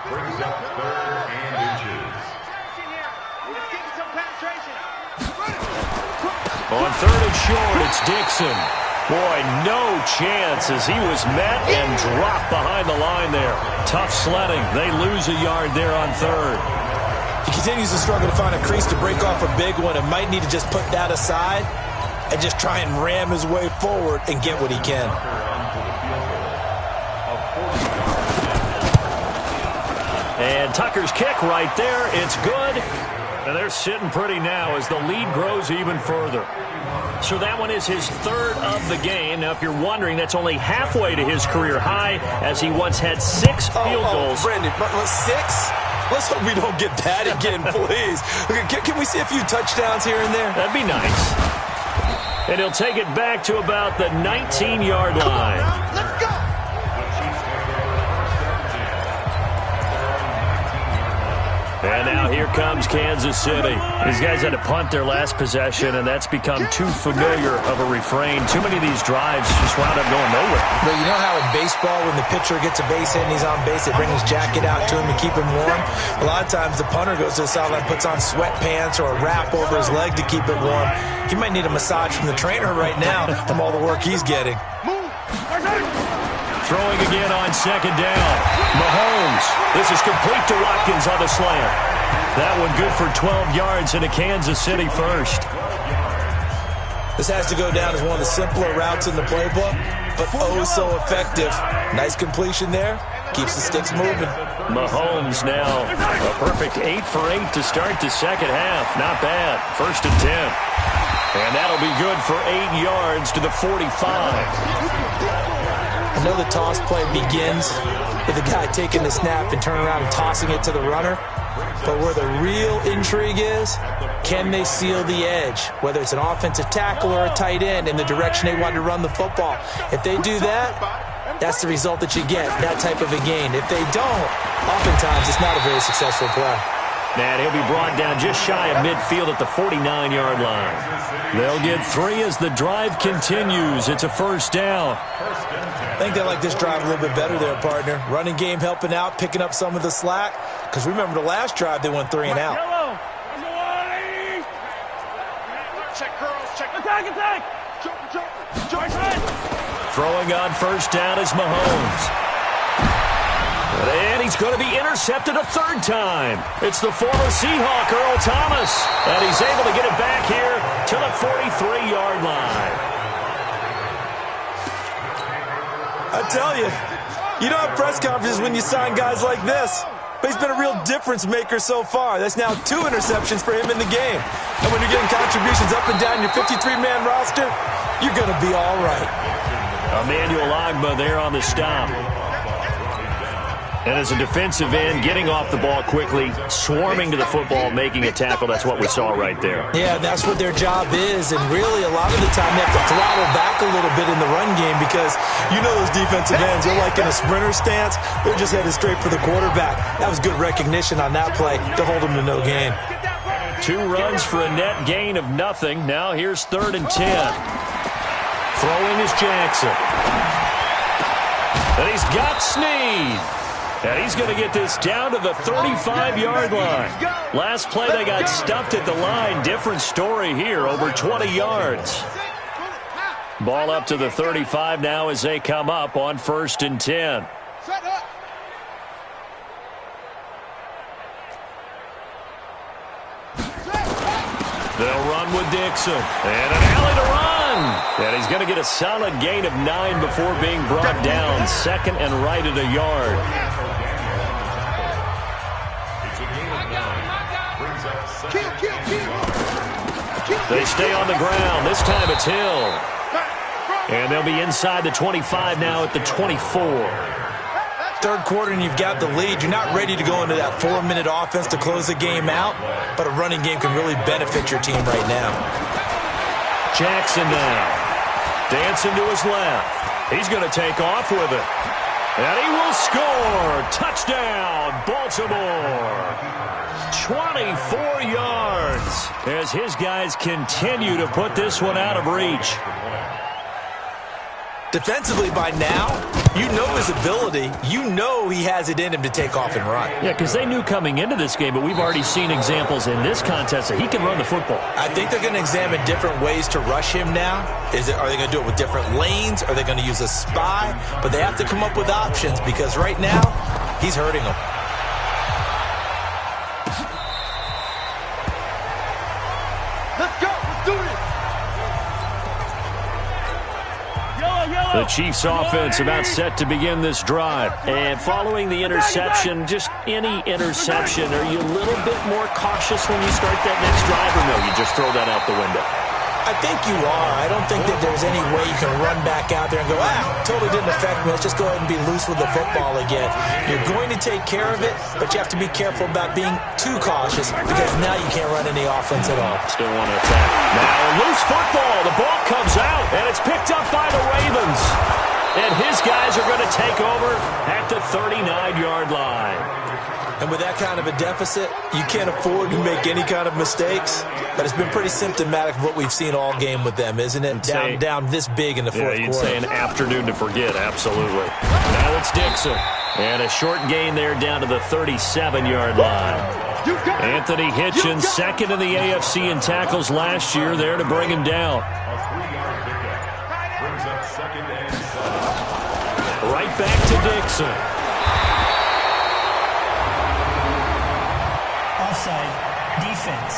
Brings up 3rd and inches. On 3rd and short, it's Dixon. Boy, no chance as he was met and dropped behind the line there. Tough sledding. They lose a yard there on 3rd. He continues to struggle to find a crease to break off a big one and might need to just put that aside and just try and ram his way forward and get what he can. And Tucker's kick right there. It's good. And they're sitting pretty now as the lead grows even further. So that one is his 3rd of the game. Now, if you're wondering, that's only halfway to his career high as he once had 6 field goals. Brandon, 6? Let's hope we don't get that again, please. Can we see a few touchdowns here and there? That'd be nice. And he'll take it back to about the 19-yard line. Let's go. And now here comes Kansas City. These guys had to punt their last possession, and that's become too familiar of a refrain. Too many of these drives just wound up going nowhere. But you know how in baseball, when the pitcher gets a base hit and he's on base, they bring his jacket out to him to keep him warm? A lot of times the punter goes to the sideline, puts on sweatpants or a wrap over his leg to keep it warm. He might need a massage from the trainer right now from all the work he's getting. Throwing again on 2nd down. Mahomes. This is complete to Watkins on the slant. That one good for 12 yards and a Kansas City 1st. This has to go down as one of the simpler routes in the playbook. but oh so effective. Nice completion there. Keeps the sticks moving. Mahomes now a perfect 8 for 8 to start the second half. Not bad. 1st and 10. And that'll be good for 8 yards to the 45. I know the toss play begins with the guy taking the snap and turning around and tossing it to the runner. But where the real intrigue is, can they seal the edge? Whether it's an offensive tackle or a tight end in the direction they want to run the football. If they do that, that's the result that you get, that type of a gain. If they don't, oftentimes it's not a very successful play. And he'll be brought down just shy of midfield at the 49-yard line. They'll get 3 as the drive continues. It's a 1st down. I think they like this drive a little bit better there, partner. Running game helping out, picking up some of the slack. Because remember the last drive, they went 3 and out. Check, girls, check. Attack! Jump. Throwing on 1st down is Mahomes. And he's going to be intercepted a 3rd time. It's the former Seahawk, Earl Thomas. And he's able to get it back here to the 43-yard line. I tell you, you don't have press conferences when you sign guys like this. But he's been a real difference maker so far. That's now 2 interceptions for him in the game. And when you're getting contributions up and down your 53-man roster, you're going to be all right. Emmanuel Ogbah there on the stop. And as a defensive end, getting off the ball quickly, swarming to the football, making a tackle, that's what we saw right there. Yeah, that's what their job is. And really, a lot of the time, they have to throttle back a little bit in the run game because you know those defensive ends, they're like in a sprinter stance. They're just headed straight for the quarterback. That was good recognition on that play to hold them to no gain. 2 runs for a net gain of nothing. Now here's 3rd and 10. Throwing is Jackson. And he's got Snead. And he's going to get this down to the 35-yard line. Last play, they got stuffed at the line. Different story here, over 20 yards. Ball up to the 35 now as they come up on 1st and 10. They'll run with Dixon. And an alley to run. And he's going to get a solid gain of 9 before being brought down. 2nd and right at a yard. They stay on the ground. This time it's Hill. And they'll be inside the 25 now at the 24. 3rd quarter and you've got the lead. You're not ready to go into that 4-minute offense to close the game out, but a running game can really benefit your team right now. Jackson now. Dancing to his left. He's going to take off with it. And he will score. Touchdown, Baltimore. 24 yards as his guys continue to put this one out of reach. Defensively by now, you know his ability. You know he has it in him to take off and run. Yeah, because they knew coming into this game, but we've already seen examples in this contest that he can run the football. I think they're going to examine different ways to rush him now. Are they going to do it with different lanes? Are they going to use a spy? But they have to come up with options because right now, he's hurting them. Let's go. Let's do this. The Chiefs offense about set to begin this drive. And following the interception, just any interception, are you a little bit more cautious when you start that next drive, or no, you just throw that out the window? I think you are. I don't think that there's any way you can run back out there and go, totally didn't affect me. Let's just go ahead and be loose with the football again. You're going to take care of it, but you have to be careful about being too cautious because now you can't run any offense at all. Still want to attack. Now loose football. The ball comes out, and it's picked up by the Ravens. And his guys are going to take over at the 39-yard line. And with that kind of a deficit, you can't afford to make any kind of mistakes. But it's been pretty symptomatic of what we've seen all game with them, isn't it? Down this big in the fourth quarter. You'd say an afternoon to forget, absolutely. Now it's Dixon. And a short gain there down to the 37-yard line. Anthony Hitchens, second in the AFC in tackles last year, there to bring him down. Right back to Dixon. Offside. Defense.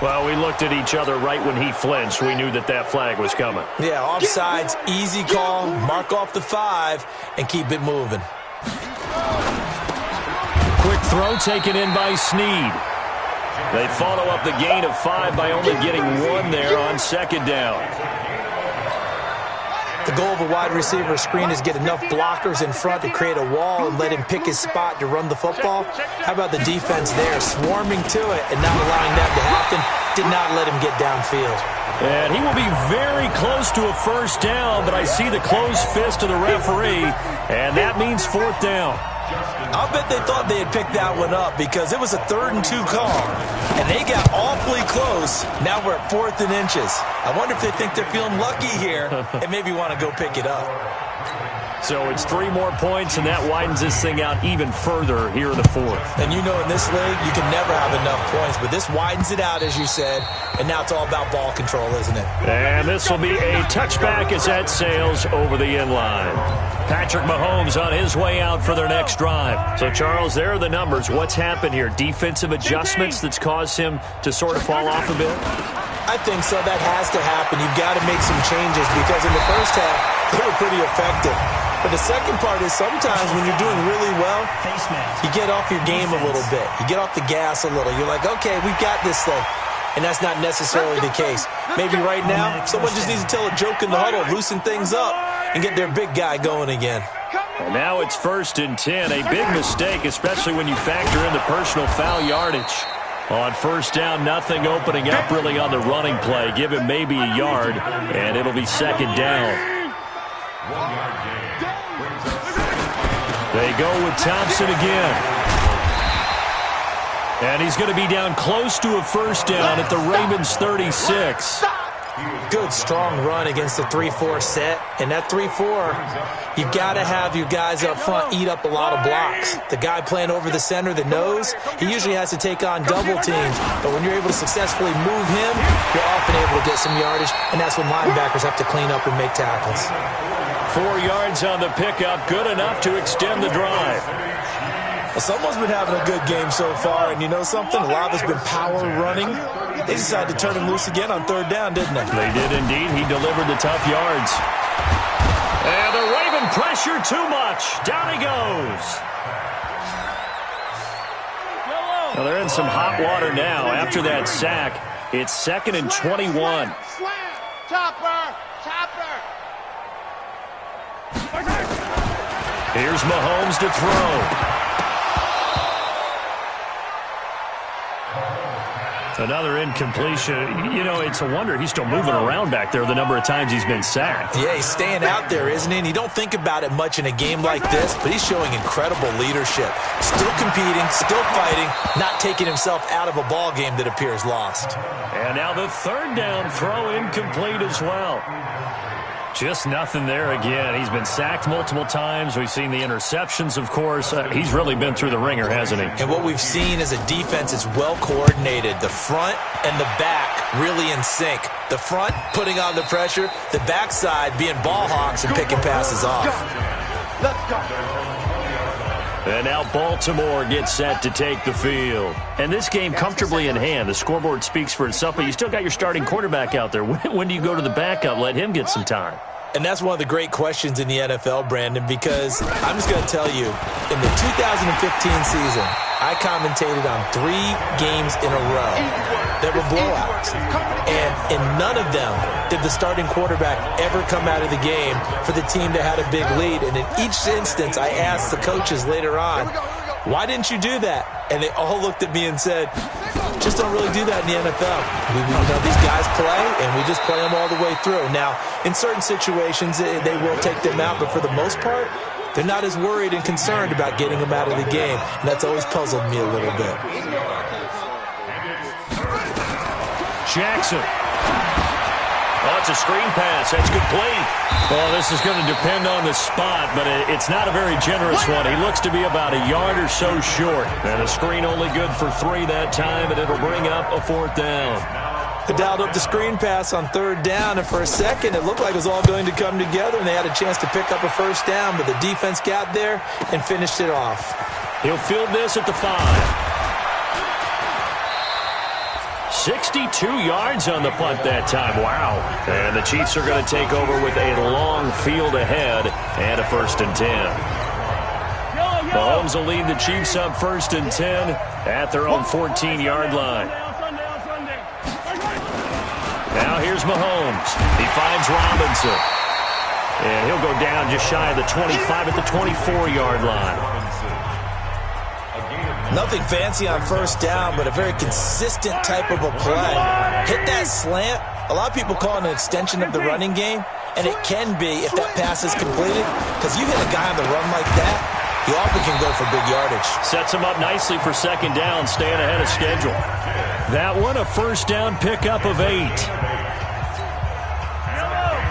Well, we looked at each other right when he flinched. We knew that flag was coming. Yeah, offsides, easy call, mark off the 5, and keep it moving. Quick throw taken in by Snead. They follow up the gain of 5 by only getting 1 there on second down. The goal of a wide receiver screen is get enough blockers in front to create a wall and let him pick his spot to run the football. How about the defense there, swarming to it and not allowing that to happen? Did not let him get downfield. And he will be very close to a first down, but I see the closed fist of the referee, and that means 4th down. I'll bet they thought they had picked that one up because it was a 3rd and 2 call, and they got awfully close. Now we're at 4th and inches. I wonder if they think they're feeling lucky here and maybe want to go pick it up. So it's 3 more points, and that widens this thing out even further here in the 4th. And you know in this league, you can never have enough points, but this widens it out, as you said, and now it's all about ball control, isn't it? And this will be a touchback as that sails over the end line. Patrick Mahomes on his way out for their next drive. So, Charles, there are the numbers. What's happened here? Defensive adjustments that's caused him to sort of fall off a bit? I think so. That has to happen. You've got to make some changes because in the first half, they were pretty effective. But the second part is sometimes when you're doing really well, you get off your game a little bit. You get off the gas a little. You're like, okay, we've got this thing. And that's not necessarily the case. Maybe right now, someone just needs to tell a joke in the huddle, loosen things up, and get their big guy going again. And now it's 1st and 10. A big mistake, especially when you factor in the personal foul yardage. On first down, nothing opening up really on the running play. Give him maybe a yard, and it'll be 2nd down. They go with Thompson again. And he's going to be down close to a first down at the Ravens 36. Good, strong run against the 3-4 set. And that 3-4, you've got to have your guys up front eat up a lot of blocks. The guy playing over the center, the nose, he usually has to take on double teams. But when you're able to successfully move him, you're often able to get some yardage. And that's when linebackers have to clean up and make tackles. 4 yards on the pickup, good enough to extend the drive. Well, someone's been having a good game so far, and you know something? A lot of it's been power running. They decided to turn him loose again on 3rd down, didn't they? They did indeed. He delivered the tough yards. And the Raven pressure too much. Down he goes. Well, they're in some hot water now. After that sack, it's 2nd and 21. Slam! Chopper! Here's Mahomes to throw. Another incompletion. You know, it's a wonder he's still moving around back there the number of times he's been sacked. Yeah, he's staying out there, isn't he? And you don't think about it much in a game like this, but he's showing incredible leadership. Still competing, still fighting, not taking himself out of a ball game that appears lost. And now the 3rd down throw incomplete as well. Just nothing there again. He's been sacked multiple times. We've seen the interceptions, of course. He's really been through the ringer, hasn't he? And what we've seen is a defense that's well coordinated. The front and the back really in sync. The front putting on the pressure. The backside being ball hawks and picking passes off. Let's go. And now Baltimore gets set to take the field. And this game comfortably in hand. The scoreboard speaks for itself, but you still got your starting quarterback out there. When do you go to the backup? Let him get some time. And that's one of the great questions in the NFL, Brandon, because I'm just going to tell you, in the 2015 season, I commentated on 3 games in a row that were blowouts. And in none of them did the starting quarterback ever come out of the game for the team that had a big lead. And in each instance, I asked the coaches later on, why didn't you do that? And they all looked at me and said, just don't really do that in the NFL. You know, these guys play, and we just play them all the way through. Now, in certain situations, they will take them out, but for the most part, they're not as worried and concerned about getting them out of the game, and that's always puzzled me a little bit. Jackson. Oh, it's a screen pass. That's complete. Well, this is going to depend on the spot, but it's not a very generous one. He looks to be about a yard or so short. And a screen only good for 3 that time, and it'll bring up a 4th down. They dialed up the screen pass on 3rd down, and for a second it looked like it was all going to come together, and they had a chance to pick up a first down, but the defense got there and finished it off. He'll field this at the 5. 62 yards on the punt that time. Wow. And the Chiefs are going to take over with a long field ahead and a 1st and 10. Mahomes will lead the Chiefs up 1st and 10 at their own 14-yard line. Now here's Mahomes. He finds Robinson. And he'll go down just shy of the 25 at the 24-yard line. Nothing fancy on 1st down, but a very consistent type of a play. Hit that slant. A lot of people call it an extension of the running game, and it can be if that pass is completed, because you hit a guy on the run like that, he often can go for big yardage. Sets him up nicely for 2nd down, staying ahead of schedule. That one, a 1st down pickup of 8.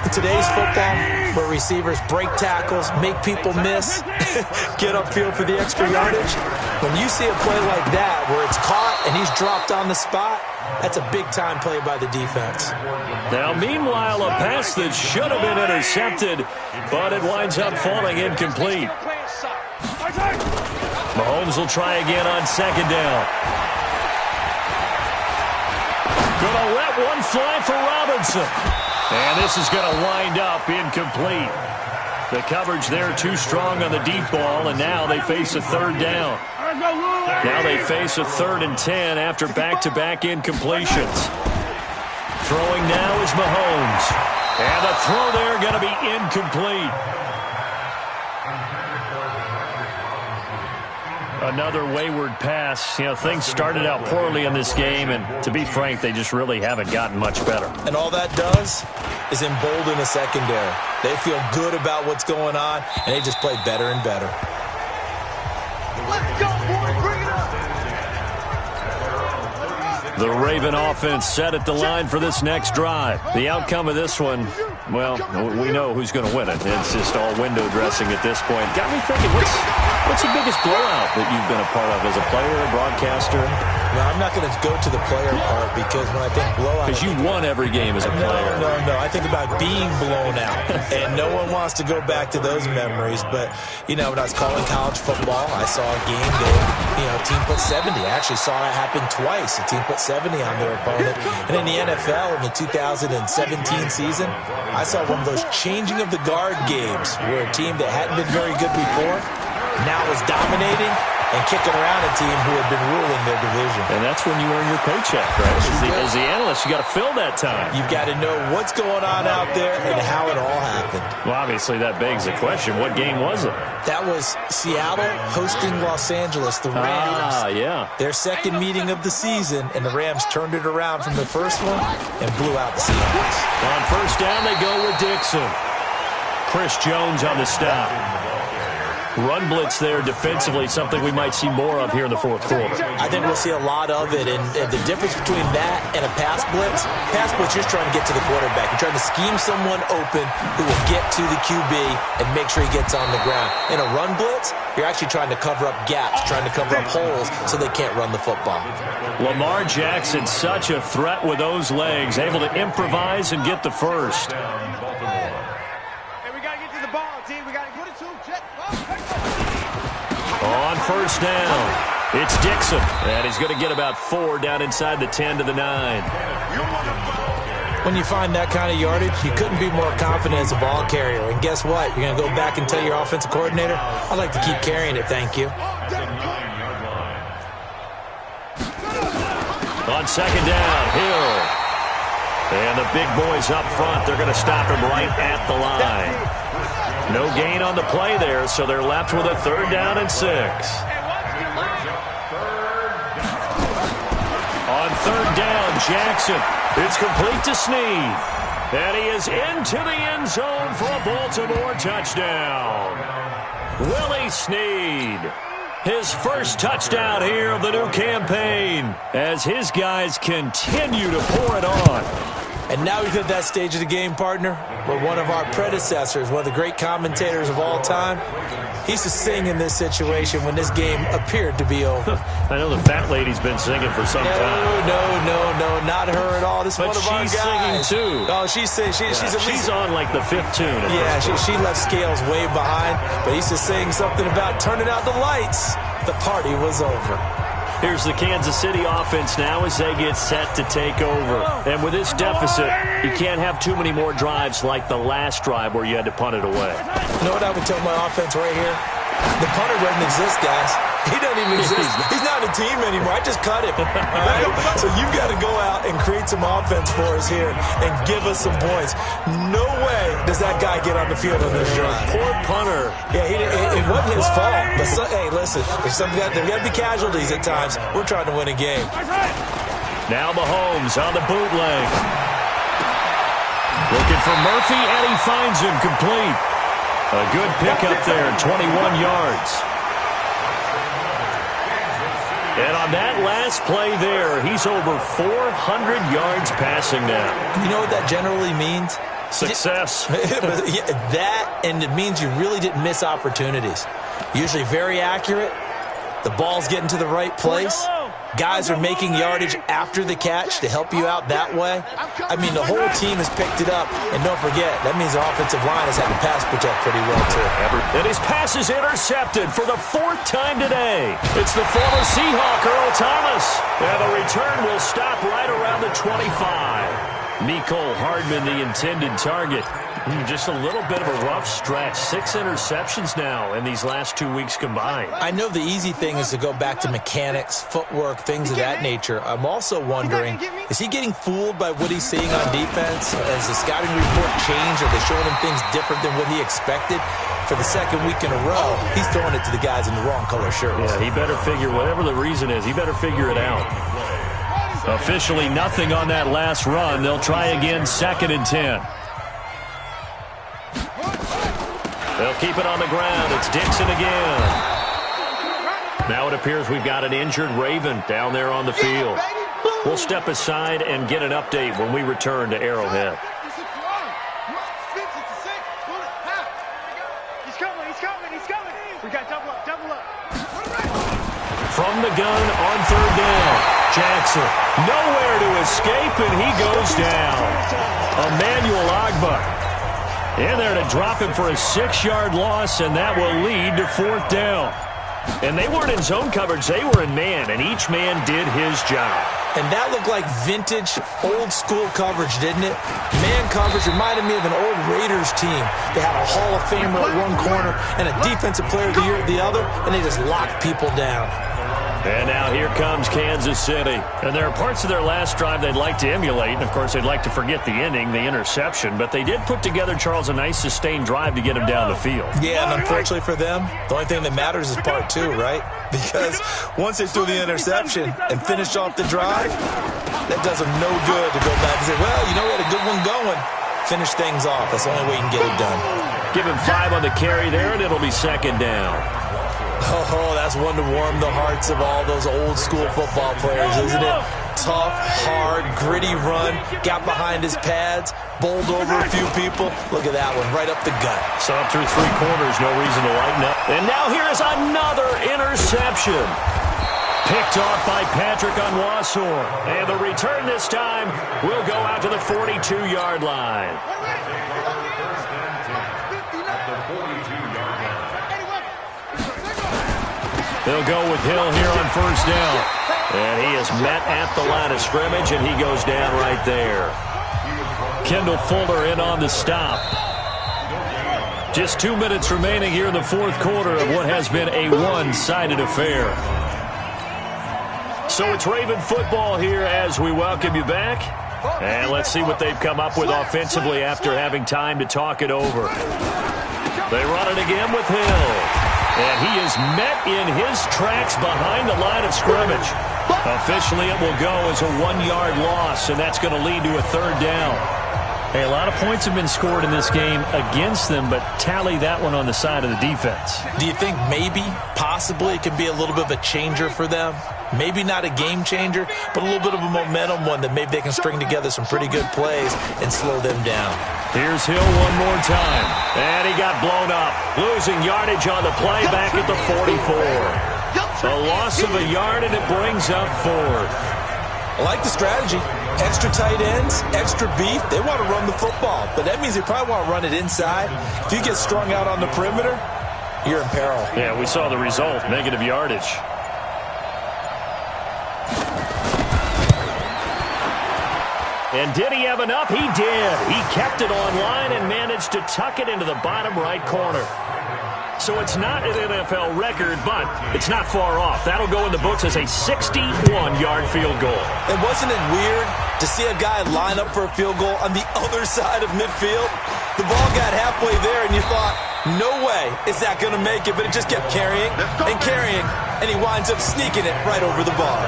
In today's football, where receivers break tackles, make people miss, get upfield for the extra yardage, when you see a play like that where it's caught and he's dropped on the spot, that's a big-time play by the defense. Now, meanwhile, a pass that should have been intercepted, but it winds up falling incomplete. Mahomes will try again on 2nd down. Gonna let one fly for Robinson. And this is going to wind up incomplete. The coverage there too strong on the deep ball, and now they face a 3rd down. Now they face a 3rd and 10 after back-to-back incompletions. Throwing now is Mahomes. And the throw there going to be incomplete. Another wayward pass. You know, things started out poorly in this game, and to be frank, they just really haven't gotten much better. And all that does is embolden a secondary. They feel good about what's going on, and they just play better and better. Let's go, boy. Bring it up. The Raven offense set at the line for this next drive. The outcome of this one, well, we know who's going to win it. It's just all window dressing at this point. Got me thinking, what's the biggest blowout that you've been a part of as a player, a broadcaster? No, I'm not going to go to the player part, because when I think blowout... Because you won every game as a player. No. I think about being blown out, and no one wants to go back to those memories. But, you know, when I was calling college football, I saw a game that, you know, a team put 70. I actually saw it happen twice. A team put 70 on their opponent. And in the NFL, in the 2017 season, I saw one of those changing of the guard games where a team that hadn't been very good before now was dominating and kicking around a team who had been ruling their division. And that's when you earn your paycheck, right? As the analyst, you got to fill that time. You've got to know what's going on out there and how it all happened. Well, obviously, that begs the question, what game was it? That was Seattle hosting Los Angeles, the Rams. Yeah. Their 2nd meeting of the season, and the Rams turned it around from the first one and blew out the Seahawks. On 1st down, they go with Dixon. Chris Jones on the stop. Run blitz there defensively, something we might see more of here in the 4th quarter. I think we'll see a lot of it, and the difference between that and a pass blitz, you're just trying to get to the quarterback. You're trying to scheme someone open who will get to the QB and make sure he gets on the ground. In a run blitz, you're actually trying to cover up gaps, trying to cover up holes so they can't run the football. Lamar Jackson, such a threat with those legs, able to improvise and get the first. Hey, we got to get to the ball, team. We got to put it to him. Check. On 1st down, it's Dixon, and he's going to get about 4 down inside the 10 to the 9. When you find that kind of yardage, you couldn't be more confident as a ball carrier. And guess what? You're going to go back and tell your offensive coordinator, I'd like to keep carrying it, thank you. On 2nd down, Hill. And the big boys up front, they're going to stop him right at the line. No gain on the play there, so they're left with a 3rd down and 6. On 3rd down, Jackson. It's complete to Snead. And he is into the end zone for a Baltimore touchdown. Willie Snead. His first touchdown here of the new campaign as his guys continue to pour it on. And now he's at that stage of the game, partner, where one of our predecessors, one of the great commentators of all time, he used to sing in this situation when this game appeared to be over. I know the fat lady's been singing for some time. No, not her at all. This is one of our guys. But she's singing, too. Oh, she's on, like, the 5th tune. Yeah, she left Scales way behind, but he used to sing something about turning out the lights. The party was over. Here's the Kansas City offense now as they get set to take over. And with this deficit, you can't have too many more drives like the last drive where you had to punt it away. You know what I would tell my offense right here? The punter doesn't exist, guys. He doesn't even exist. He's not a team anymore. I just cut him. All right? So you've got to go out and create some offense for us here and give us some points. No way does that guy get on the field on this drive. Poor punter. Yeah, it wasn't his fault. But hey, listen, there's got to be casualties at times. We're trying to win a game. Now Mahomes on the bootleg. Looking for Murphy, and he finds him complete. A good pickup there, 21 yards. And on that last play there, he's over 400 yards passing now. You know what that generally means? Success. That, and it means you really didn't miss opportunities. Usually very accurate. The ball's getting to the right place. Guys are making yardage after the catch to help you out that way. I mean, the whole team has picked it up. And don't forget, that means the offensive line has had to pass protect pretty well, too. And his pass is intercepted for the 4th time today. It's the former Seahawk, Earl Thomas. And the return will stop right around the 25. Mecole Hardman, the intended target. Just a little bit of a rough stretch. 6 interceptions now in these last 2 weeks combined. I know the easy thing is to go back to mechanics, footwork, things of that nature. I'm also wondering, is he getting fooled by what he's seeing on defense? Has the scouting report changed? Are they showing him things different than what he expected? For the 2nd week in a row, he's throwing it to the guys in the wrong color shirts. Yeah, he better figure, whatever the reason is, he better figure it out. Officially nothing on that last run. They'll try again, 2nd and 10. They'll keep it on the ground. It's Dixon again. Now it appears we've got an injured Raven down there on the field. We'll step aside and get an update when we return to Arrowhead. He's coming. We got double up. From the gun on 3rd down. Jackson nowhere to escape, and he goes down. Emmanuel Ogbah in there to drop him for a 6-yard loss, and that will lead to 4th down. And they weren't in zone coverage. They were in man, and each man did his job. And that looked like vintage, old-school coverage, didn't it? Man coverage reminded me of an old Raiders team. They had a Hall of Famer at one corner and a Defensive Player of the Year at the other, and they just locked people down. And now here comes Kansas City. And there are parts of their last drive they'd like to emulate. And, of course, they'd like to forget the ending, the interception. But they did put together, Charles, a nice sustained drive to get him down the field. Yeah, and unfortunately for them, the only thing that matters is part 2, right? Because once they threw the interception and finished off the drive, that does them no good to go back and say, well, you know, we had a good one going. Finish things off. That's the only way you can get it done. Give him 5 on the carry there, and it'll be 2nd down. Oh, that's one to warm the hearts of all those old-school football players, isn't it? Tough, hard, gritty run, got behind his pads, bowled over a few people. Look at that one, right up the gut. Saw through 3 quarters, no reason to lighten up. And now here is another interception. Picked off by Patrick Onwuasor. And the return this time will go out to the 42-yard line. They'll go with Hill here on 1st down. And he is met at the line of scrimmage, and he goes down right there. Kendall Fuller in on the stop. Just 2 minutes remaining here in the 4th quarter of what has been a one-sided affair. So it's Raven football here as we welcome you back. And let's see what they've come up with offensively after having time to talk it over. They run it again with Hill. And he is met in his tracks behind the line of scrimmage. Officially, it will go as a 1-yard loss, and that's going to lead to a 3rd down. Hey, a lot of points have been scored in this game against them, but tally that one on the side of the defense. Do you think maybe, possibly, it could be a little bit of a changer for them? Maybe not a game changer, but a little bit of a momentum one that maybe they can string together some pretty good plays and slow them down. Here's Hill one more time. And he got blown up. Losing yardage on the play back at the 44. A loss of a yard, and it brings up 4th. I like the strategy. Extra tight ends, extra beef. They want to run the football, but that means they probably want to run it inside. If you get strung out on the perimeter, you're in peril. Yeah, we saw the result, negative yardage. And did he have enough? He did. He kept it online and managed to tuck it into the bottom right corner. So it's not an NFL record, but it's not far off. That'll go in the books as a 61-yard field goal. And wasn't it weird to see a guy line up for a field goal on the other side of midfield? The ball got halfway there, and you thought, no way is that going to make it, but it just kept carrying and carrying, and he winds up sneaking it right over the bar.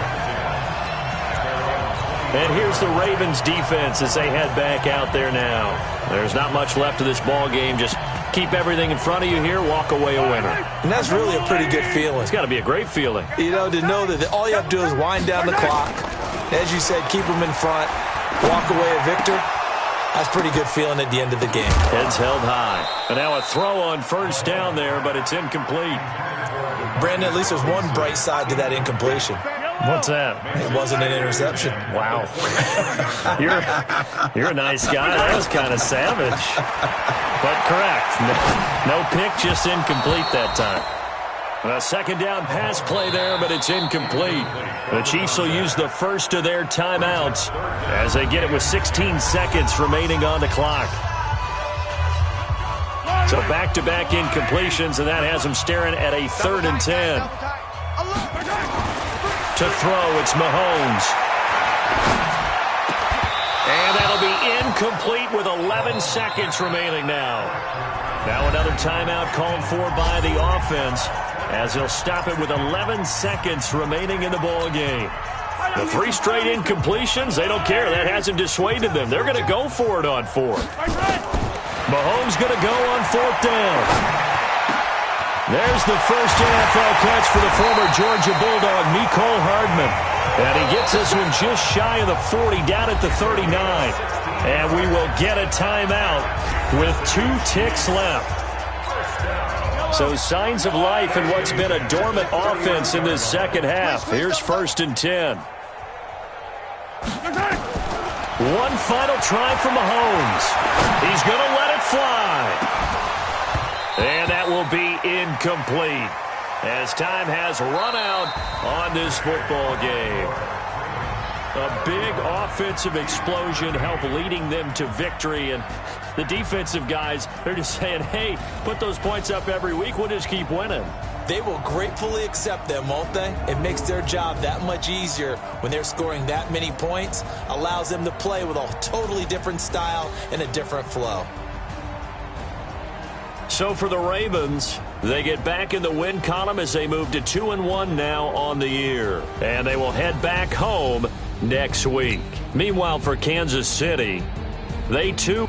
And here's the Ravens defense as they head back out there now. There's not much left of this ball game. Just keep everything in front of you here, walk away a winner. And that's really a pretty good feeling. It's got to be a great feeling. You know, to know that all you have to do is wind down the clock. As you said, keep them in front, walk away a victor. That's a pretty good feeling at the end of the game. Heads held high. And now a throw on first down there, but it's incomplete. Brandon, at least there's one bright side to that incompletion. What's that? It wasn't an interception. Wow. You're a nice guy. That was kind of savage. But correct. No pick, just incomplete that time. A second down pass play there, but it's incomplete. The Chiefs will use the first of their timeouts as they get it with 16 seconds remaining on the clock. So back-to-back incompletions, and that has them staring at a 3rd and 10. To throw, it's Mahomes. And that'll be incomplete with 11 seconds remaining now. Now another timeout called for by the offense as they'll stop it with 11 seconds remaining in the ball game. The 3 straight incompletions, they don't care. That hasn't dissuaded them. They're going to go for it on 4th. Mahomes going to go on 4th down. There's the first NFL catch for the former Georgia Bulldog, Mecole Hardman. And he gets this one just shy of the 40, down at the 39. And we will get a timeout with 2 ticks left. So signs of life in what's been a dormant offense in this second half. Here's 1st and 10. One final try for Mahomes. He's going to let it fly. And that will be incomplete as time has run out on this football game. A big offensive explosion helped leading them to victory. And the defensive guys, they're just saying, hey, put those points up every week. We'll just keep winning. They will gratefully accept them, won't they? It makes their job that much easier when they're scoring that many points. Allows them to play with a totally different style and a different flow. So for the Ravens, they get back in the win column as they move to 2-1 now on the year. And they will head back home next week. Meanwhile, for Kansas City, they too